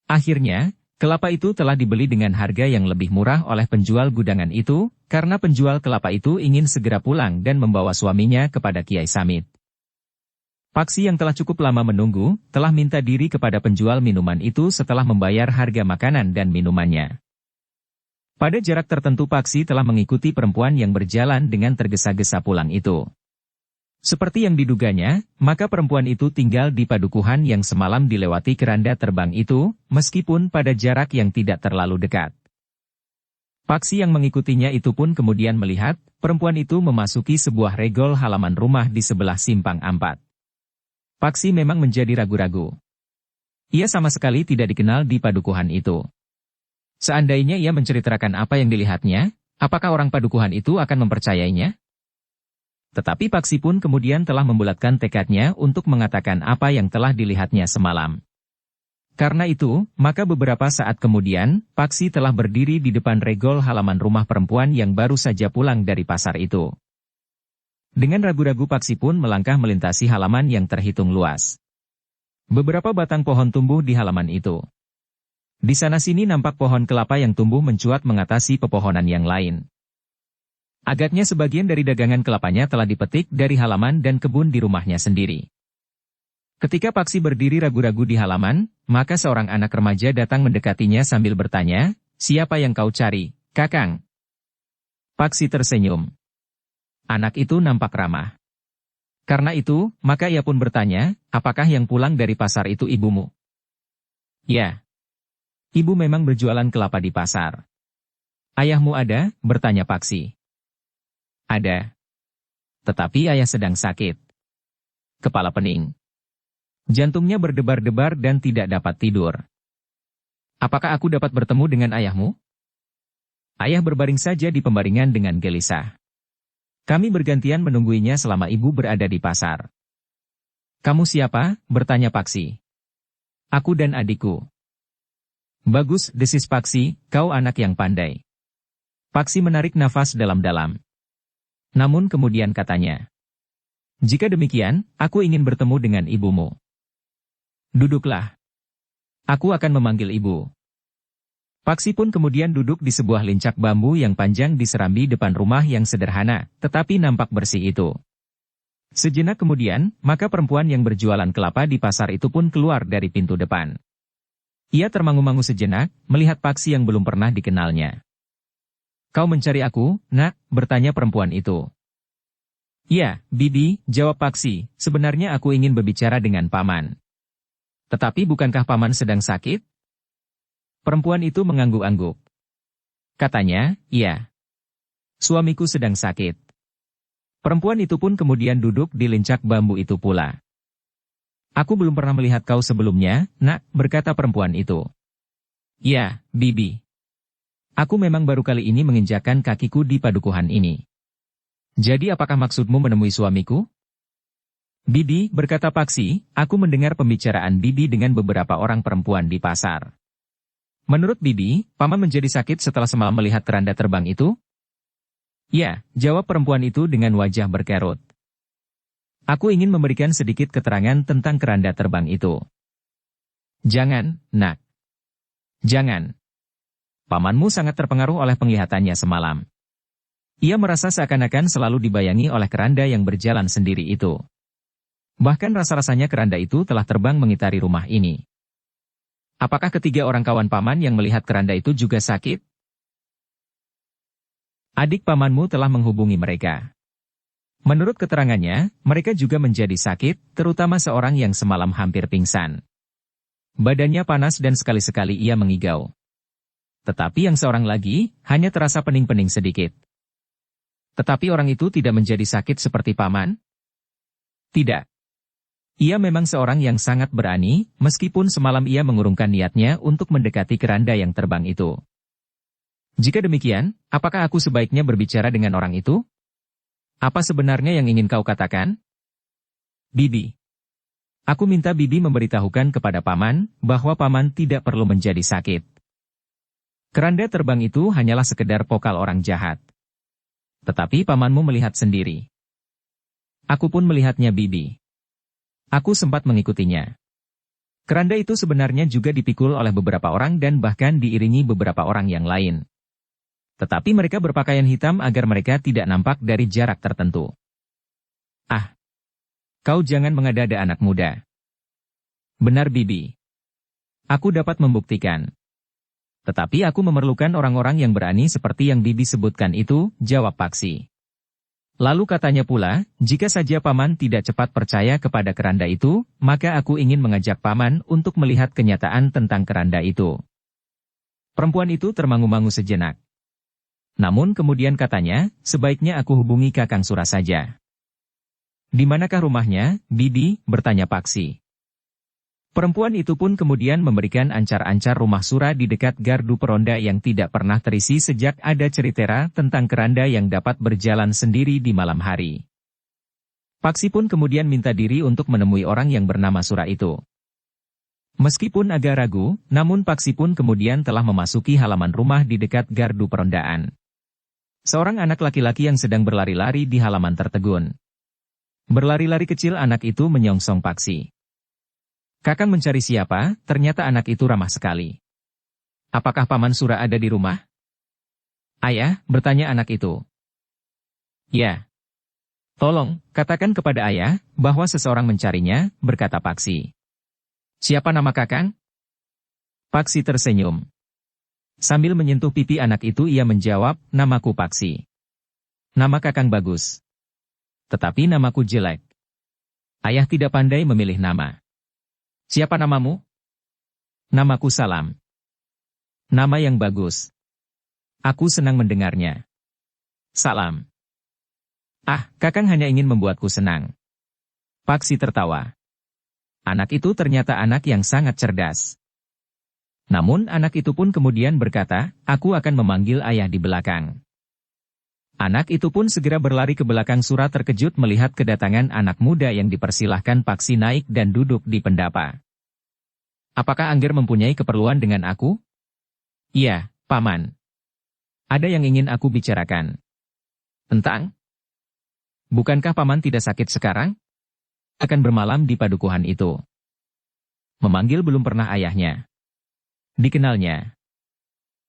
[SPEAKER 1] Akhirnya, kelapa itu telah dibeli dengan harga yang lebih murah oleh penjual gudangan itu, karena penjual kelapa itu ingin segera pulang dan membawa suaminya kepada Kiai Samit. Paksi yang telah cukup lama menunggu, telah minta diri kepada penjual minuman itu setelah membayar harga makanan dan minumannya. Pada jarak tertentu Paksi telah mengikuti perempuan yang berjalan dengan tergesa-gesa pulang itu. Seperti yang diduganya, maka perempuan itu tinggal di padukuhan yang semalam dilewati keranda terbang itu, meskipun pada jarak yang tidak terlalu dekat. Paksi yang mengikutinya itu pun kemudian melihat, perempuan itu memasuki sebuah regol halaman rumah di sebelah simpang Ampat. Paksi memang menjadi ragu-ragu. Ia sama sekali tidak dikenal di padukuhan itu. Seandainya ia menceritakan apa yang dilihatnya, apakah orang padukuhan itu akan mempercayainya? Tetapi Paksi pun kemudian telah membulatkan tekadnya untuk mengatakan apa yang telah dilihatnya semalam. Karena itu, maka beberapa saat kemudian, Paksi telah berdiri di depan regol halaman rumah perempuan yang baru saja pulang dari pasar itu. Dengan ragu-ragu Paksi pun melangkah melintasi halaman yang terhitung luas. Beberapa batang pohon tumbuh di halaman itu. Di sana-sini nampak pohon kelapa yang tumbuh mencuat mengatasi pepohonan yang lain. Agaknya sebagian dari dagangan kelapanya telah dipetik dari halaman dan kebun di rumahnya sendiri. Ketika Paksi berdiri ragu-ragu di halaman, maka seorang anak remaja datang mendekatinya sambil bertanya, "Siapa yang kau cari, Kakang?" Paksi tersenyum. Anak itu nampak ramah. Karena itu, maka ia pun bertanya, "Apakah yang pulang dari pasar itu ibumu?" "Ya. Ibu memang berjualan kelapa di pasar." "Ayahmu ada?" bertanya Paksi. "Ada. Tetapi ayah sedang sakit. Kepala pening. Jantungnya berdebar-debar dan tidak dapat tidur." "Apakah aku dapat bertemu dengan ayahmu?" Ayah berbaring saja di pembaringan dengan gelisah. Kami bergantian menungguinya selama ibu berada di pasar." "Kamu siapa?" bertanya Paksi. "Aku dan adikku." "Bagus," desis Paksi, "kau anak yang pandai." Paksi menarik nafas dalam-dalam. Namun kemudian katanya, "Jika demikian, aku ingin bertemu dengan ibumu." "Duduklah. Aku akan memanggil ibu." Paksi pun kemudian duduk di sebuah lincak bambu yang panjang di serambi depan rumah yang sederhana, tetapi nampak bersih itu. Sejenak kemudian, maka perempuan yang berjualan kelapa di pasar itu pun keluar dari pintu depan. Ia termangu-mangu sejenak, melihat Paksi yang belum pernah dikenalnya. "Kau mencari aku, Nak?" bertanya perempuan itu. "Ya, Bibi," jawab Paksi, "sebenarnya aku ingin berbicara dengan Paman." "Tetapi bukankah Paman sedang sakit?" Perempuan itu mengangguk-angguk. Katanya, "Iya. Suamiku sedang sakit." Perempuan itu pun kemudian duduk di lincak bambu itu pula. "Aku belum pernah melihat kau sebelumnya, Nak," berkata perempuan itu. "Ya, Bibi. Aku memang baru kali ini menginjakkan kakiku di padukuhan ini." "Jadi apakah maksudmu menemui suamiku?" "Bibi," berkata Paksi, "aku mendengar pembicaraan Bibi dengan beberapa orang perempuan di pasar. Menurut Bibi, Paman menjadi sakit setelah semalam melihat keranda terbang itu? Ya, jawab perempuan itu dengan wajah berkerut. Aku ingin memberikan sedikit keterangan tentang keranda terbang itu. Jangan, nak. Jangan. Pamanmu sangat terpengaruh oleh penglihatannya semalam. Ia merasa seakan-akan selalu dibayangi oleh keranda yang berjalan sendiri itu. Bahkan rasa-rasanya keranda itu telah terbang mengitari rumah ini. Apakah ketiga orang kawan paman yang melihat keranda itu juga sakit? Adik pamanmu telah menghubungi mereka. Menurut keterangannya, mereka juga menjadi sakit, terutama seorang yang semalam hampir pingsan. Badannya panas dan sekali-sekali ia mengigau. Tetapi yang seorang lagi, hanya terasa pening-pening sedikit. Tetapi orang itu tidak menjadi sakit seperti paman? Tidak. Ia memang seorang yang sangat berani, meskipun semalam ia mengurungkan niatnya untuk mendekati keranda yang terbang itu. Jika demikian, apakah aku sebaiknya berbicara dengan orang itu? Apa sebenarnya yang ingin kau katakan? Bibi. Aku minta Bibi memberitahukan kepada paman, bahwa paman tidak perlu menjadi sakit. Keranda terbang itu hanyalah sekedar pokal orang jahat. Tetapi pamanmu melihat sendiri. Aku pun melihatnya Bibi. Aku sempat mengikutinya. Keranda itu sebenarnya juga dipikul oleh beberapa orang dan bahkan diiringi beberapa orang yang lain. Tetapi mereka berpakaian hitam agar mereka tidak nampak dari jarak tertentu. Ah! Kau jangan mengada-ada anak muda. Benar Bibi. Aku dapat membuktikan. Tetapi aku memerlukan orang-orang yang berani seperti yang Bibi sebutkan itu, jawab Paksi. Lalu katanya pula, jika saja paman tidak cepat percaya kepada keranda itu, maka aku ingin mengajak paman untuk melihat kenyataan tentang keranda itu. Perempuan itu termangu-mangu sejenak. Namun kemudian katanya, sebaiknya aku hubungi Kakang Sura saja. Di manakah rumahnya, Bibi? Bertanya Paksi. Perempuan itu pun kemudian memberikan ancar-ancar rumah Sura di dekat gardu peronda yang tidak pernah terisi sejak ada cerita tentang keranda yang dapat berjalan sendiri di malam hari. Paksi pun kemudian minta diri untuk menemui orang yang bernama Sura itu. Meskipun agak ragu, namun Paksi pun kemudian telah memasuki halaman rumah di dekat gardu perondaan. Seorang anak laki-laki yang sedang berlari-lari di halaman tertegun. Berlari-lari kecil anak itu menyongsong Paksi. Kakang mencari siapa? Ternyata anak itu ramah sekali. Apakah Paman Sura ada di rumah? Ayah, bertanya anak itu. Ya. Tolong, katakan kepada ayah, bahwa seseorang mencarinya, berkata Paksi. Siapa nama Kakang? Paksi tersenyum. Sambil menyentuh pipi anak itu ia menjawab, namaku Paksi. Nama Kakang bagus. Tetapi namaku jelek. Ayah tidak pandai memilih nama. Siapa namamu? Namaku Salam. Nama yang bagus. Aku senang mendengarnya. Salam. Ah, Kakang hanya ingin membuatku senang. Paksi tertawa. Anak itu ternyata anak yang sangat cerdas. Namun anak itu pun kemudian berkata, aku akan memanggil ayah di belakang. Anak itu pun segera berlari ke belakang Sura terkejut melihat kedatangan anak muda yang dipersilahkan Paksi naik dan duduk di pendapa. Apakah Angger mempunyai keperluan dengan aku? Iya, Paman. Ada yang ingin aku bicarakan. Tentang? Bukankah Paman tidak sakit sekarang? Akan bermalam di padukuhan itu. Memanggil belum pernah ayahnya. Dikenalnya.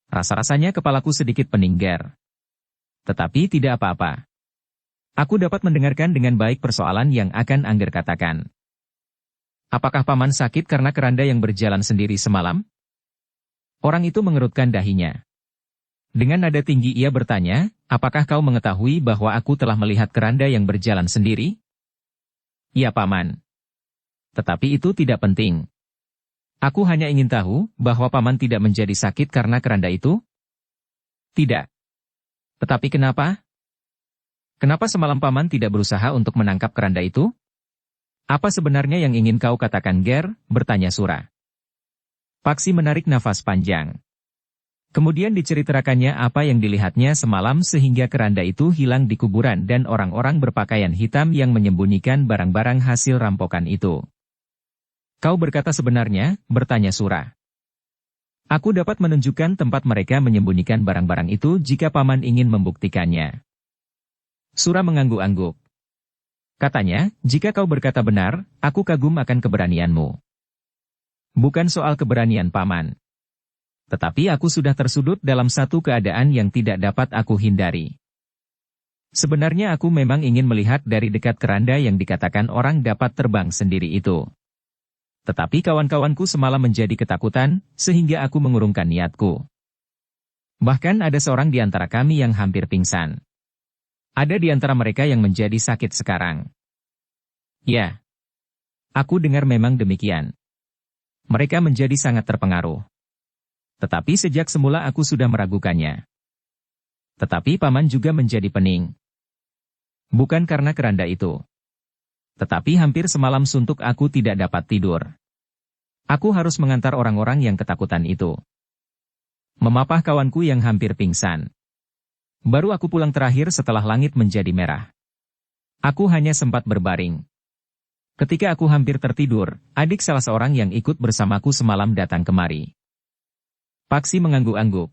[SPEAKER 1] Rasa-rasanya kepalaku sedikit peninggar. Tetapi tidak apa-apa. Aku dapat mendengarkan dengan baik persoalan yang akan Angger katakan. Apakah Paman sakit karena keranda yang berjalan sendiri semalam? Orang itu mengerutkan dahinya. Dengan nada tinggi ia bertanya, apakah kau mengetahui bahwa aku telah melihat keranda yang berjalan sendiri? Ya Paman. Tetapi itu tidak penting. Aku hanya ingin tahu, bahwa Paman tidak menjadi sakit karena keranda itu? Tidak. Tetapi kenapa? Kenapa semalam Paman tidak berusaha untuk menangkap keranda itu? Apa sebenarnya yang ingin kau katakan Ger? Bertanya Sura. Paksi menarik nafas panjang. Kemudian diceritakannya apa yang dilihatnya semalam sehingga keranda itu hilang di kuburan dan orang-orang berpakaian hitam yang menyembunyikan barang-barang hasil rampokan itu. Kau berkata sebenarnya? Bertanya Sura. Aku dapat menunjukkan tempat mereka menyembunyikan barang-barang itu jika paman ingin membuktikannya. Sura mengangguk-angguk. Katanya, jika kau berkata benar, aku kagum akan keberanianmu. Bukan soal keberanian paman. Tetapi aku sudah tersudut dalam satu keadaan yang tidak dapat aku hindari. Sebenarnya aku memang ingin melihat dari dekat keranda yang dikatakan orang dapat terbang sendiri itu. Tetapi kawan-kawanku semalam menjadi ketakutan, sehingga aku mengurungkan niatku. Bahkan ada seorang di antara kami yang hampir pingsan. Ada di antara mereka yang menjadi sakit sekarang. Ya. Aku dengar memang demikian. Mereka menjadi sangat terpengaruh. Tetapi sejak semula aku sudah meragukannya. Tetapi paman juga menjadi pening. Bukan karena keranda itu. Tetapi hampir semalam suntuk aku tidak dapat tidur. Aku harus mengantar orang-orang yang ketakutan itu. Memapah kawanku yang hampir pingsan. Baru aku pulang terakhir setelah langit menjadi merah. Aku hanya sempat berbaring. Ketika aku hampir tertidur, adik salah seorang yang ikut bersamaku semalam datang kemari. Paksi mengangguk-angguk.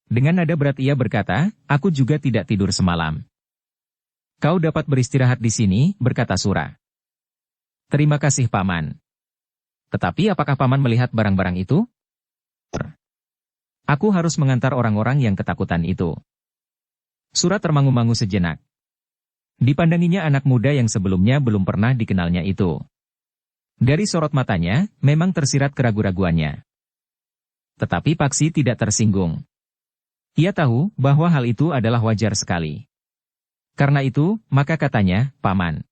[SPEAKER 1] Dengan nada berat ia berkata, aku juga tidak tidur semalam. Kau dapat beristirahat di sini, berkata Sura. Terima kasih paman. Tetapi apakah paman melihat barang-barang itu? Aku harus mengantar orang-orang yang ketakutan itu. Sura termangu-mangu sejenak. Dipandanginya anak muda yang sebelumnya belum pernah dikenalnya itu. Dari sorot matanya, memang tersirat keraguan-raguannya. Tetapi Paksi tidak tersinggung. Ia tahu bahwa hal itu adalah wajar sekali. Karena itu, maka katanya, paman.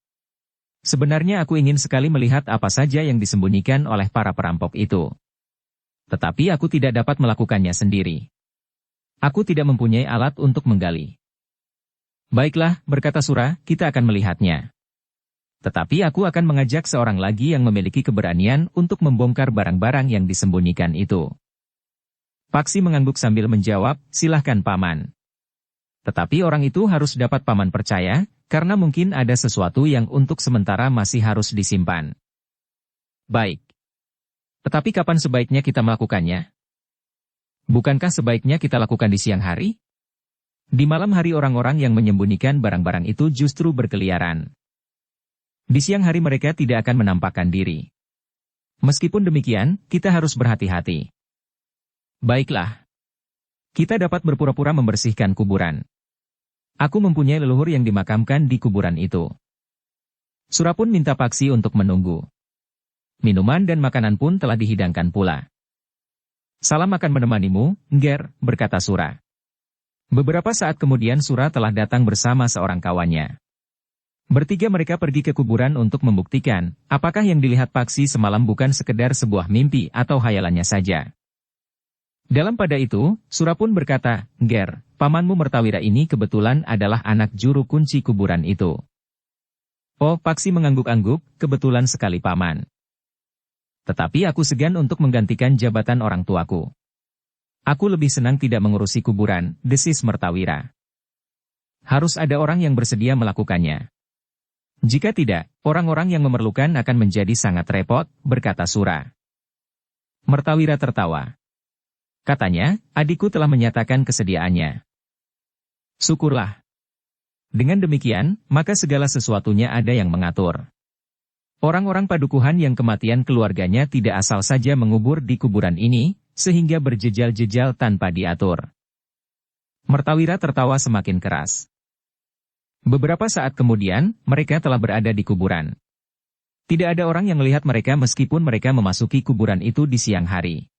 [SPEAKER 1] Sebenarnya aku ingin sekali melihat apa saja yang disembunyikan oleh para perampok itu. Tetapi aku tidak dapat melakukannya sendiri. Aku tidak mempunyai alat untuk menggali. Baiklah, berkata Sura, kita akan melihatnya. Tetapi aku akan mengajak seorang lagi yang memiliki keberanian untuk membongkar barang-barang yang disembunyikan itu. Paksi mengangguk sambil menjawab, silahkan paman. Tetapi orang itu harus dapat paman percaya, karena mungkin ada sesuatu yang untuk sementara masih harus disimpan. Baik. Tetapi kapan sebaiknya kita melakukannya? Bukankah sebaiknya kita lakukan di siang hari? Di malam hari orang-orang yang menyembunyikan barang-barang itu justru berkeliaran. Di siang hari mereka tidak akan menampakkan diri. Meskipun demikian, kita harus berhati-hati. Baiklah. Kita dapat berpura-pura membersihkan kuburan. Aku mempunyai leluhur yang dimakamkan di kuburan itu. Sura pun minta Paksi untuk menunggu. Minuman dan makanan pun telah dihidangkan pula. Salam akan menemanimu, Nger, berkata Sura. Beberapa saat kemudian Sura telah datang bersama seorang kawannya. Bertiga mereka pergi ke kuburan untuk membuktikan, apakah yang dilihat Paksi semalam bukan sekedar sebuah mimpi atau hayalannya saja. Dalam pada itu, Sura pun berkata, Nger, pamanmu Mertawira ini kebetulan adalah anak juru kunci kuburan itu. Oh, Paksi mengangguk-angguk, kebetulan sekali paman. Tetapi aku segan untuk menggantikan jabatan orang tuaku. Aku lebih senang tidak mengurusi kuburan, desis Mertawira. Harus ada orang yang bersedia melakukannya. Jika tidak, orang-orang yang memerlukan akan menjadi sangat repot, berkata Sura. Mertawira tertawa. Katanya, adikku telah menyatakan kesediaannya. Syukurlah. Dengan demikian, maka segala sesuatunya ada yang mengatur. Orang-orang padukuhan yang kematian keluarganya tidak asal saja mengubur di kuburan ini, sehingga berjejal-jejal tanpa diatur. Mertawira tertawa semakin keras. Beberapa saat kemudian, mereka telah berada di kuburan. Tidak ada orang yang melihat mereka meskipun mereka memasuki kuburan itu di siang hari.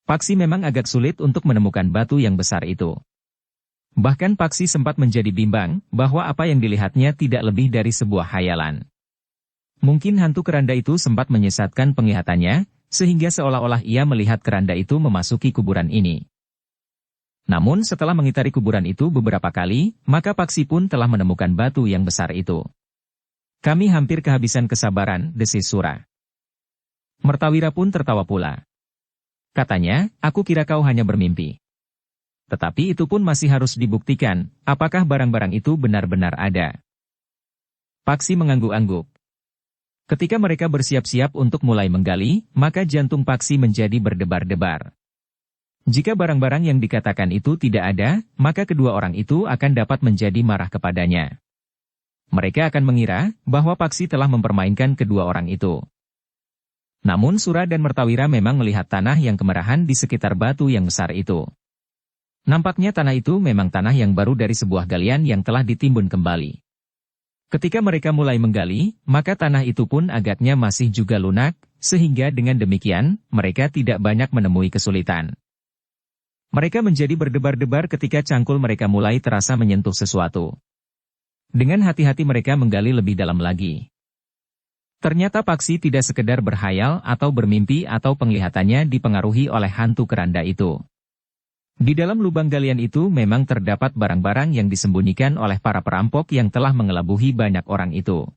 [SPEAKER 1] Paksi memang agak sulit untuk menemukan batu yang besar itu. Bahkan Paksi sempat menjadi bimbang, bahwa apa yang dilihatnya tidak lebih dari sebuah hayalan. Mungkin hantu keranda itu sempat menyesatkan penglihatannya, sehingga seolah-olah ia melihat keranda itu memasuki kuburan ini. Namun setelah mengitari kuburan itu beberapa kali, maka Paksi pun telah menemukan batu yang besar itu. Kami hampir kehabisan kesabaran, desis Sura. Mertawira pun tertawa pula. Katanya, aku kira kau hanya bermimpi. Tetapi itu pun masih harus dibuktikan, apakah barang-barang itu benar-benar ada. Paksi mengangguk-angguk. Ketika mereka bersiap-siap untuk mulai menggali, maka jantung Paksi menjadi berdebar-debar. Jika barang-barang yang dikatakan itu tidak ada, maka kedua orang itu akan dapat menjadi marah kepadanya. Mereka akan mengira bahwa Paksi telah mempermainkan kedua orang itu. Namun Sura dan Mertawira memang melihat tanah yang kemerahan di sekitar batu yang besar itu. Nampaknya tanah itu memang tanah yang baru dari sebuah galian yang telah ditimbun kembali. Ketika mereka mulai menggali, maka tanah itu pun agaknya masih juga lunak, sehingga dengan demikian, mereka tidak banyak menemui kesulitan. Mereka menjadi berdebar-debar ketika cangkul mereka mulai terasa menyentuh sesuatu. Dengan hati-hati mereka menggali lebih dalam lagi. Ternyata Paksi tidak sekedar berhayal atau bermimpi atau penglihatannya dipengaruhi oleh hantu keranda itu. Di dalam lubang galian itu memang terdapat barang-barang yang disembunyikan oleh para perampok yang telah mengelabuhi banyak orang itu.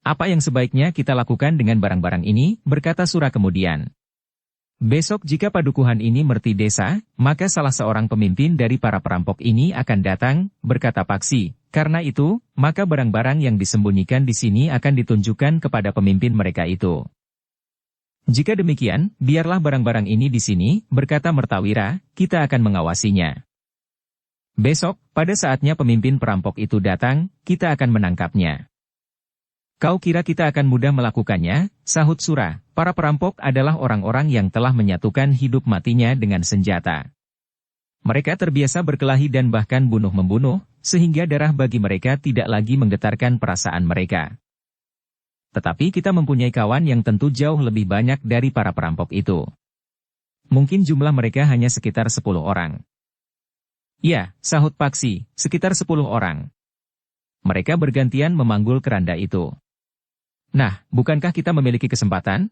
[SPEAKER 1] Apa yang sebaiknya kita lakukan dengan barang-barang ini, berkata Sura kemudian. Besok jika padukuhan ini merti desa, maka salah seorang pemimpin dari para perampok ini akan datang, berkata Paksi. Karena itu, maka barang-barang yang disembunyikan di sini akan ditunjukkan kepada pemimpin mereka itu. Jika demikian, biarlah barang-barang ini di sini, berkata Mertawira, kita akan mengawasinya. Besok, pada saatnya pemimpin perampok itu datang, kita akan menangkapnya. Kau kira kita akan mudah melakukannya, sahut Sura, para perampok adalah orang-orang yang telah menyatukan hidup matinya dengan senjata. Mereka terbiasa berkelahi dan bahkan bunuh-membunuh, sehingga darah bagi mereka tidak lagi menggetarkan perasaan mereka. Tetapi kita mempunyai kawan yang tentu jauh lebih banyak dari para perampok itu. Mungkin jumlah mereka hanya sekitar 10 orang. Ya, sahut Paksi, sekitar 10 orang. Mereka bergantian memanggul keranda itu. Nah, bukankah kita memiliki kesempatan?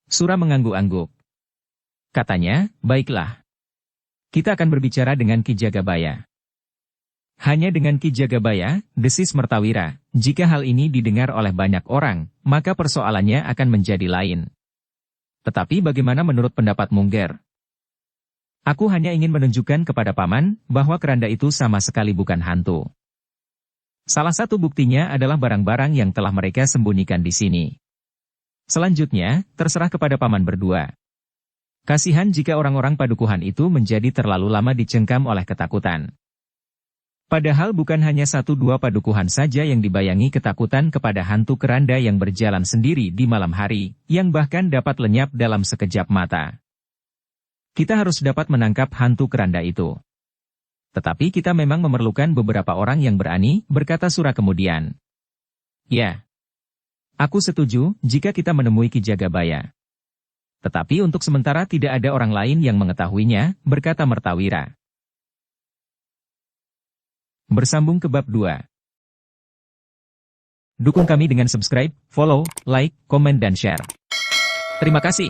[SPEAKER 1] Sura mengangguk-angguk. Katanya, baiklah. Kita akan berbicara dengan Ki Jagabaya. Hanya dengan Ki Jagabaya, desis Mertawira, jika hal ini didengar oleh banyak orang, maka persoalannya akan menjadi lain. Tetapi bagaimana menurut pendapat Mungger? Aku hanya ingin menunjukkan kepada Paman, bahwa keranda itu sama sekali bukan hantu. Salah satu buktinya adalah barang-barang yang telah mereka sembunyikan di sini. Selanjutnya, terserah kepada Paman berdua. Kasihan jika orang-orang padukuhan itu menjadi terlalu lama dicengkam oleh ketakutan. Padahal bukan hanya 1-2 padukuhan saja yang dibayangi ketakutan kepada hantu keranda yang berjalan sendiri di malam hari, yang bahkan dapat lenyap dalam sekejap mata. Kita harus dapat menangkap hantu keranda itu. Tetapi kita memang memerlukan beberapa orang yang berani, berkata Sura kemudian. Ya. Aku setuju, jika kita menemui Ki Jagabaya. Tetapi untuk sementara tidak ada orang lain yang mengetahuinya, berkata Mertawira. Bersambung ke bab 2. Dukung kami dengan subscribe, follow, like, komen dan share. Terima kasih.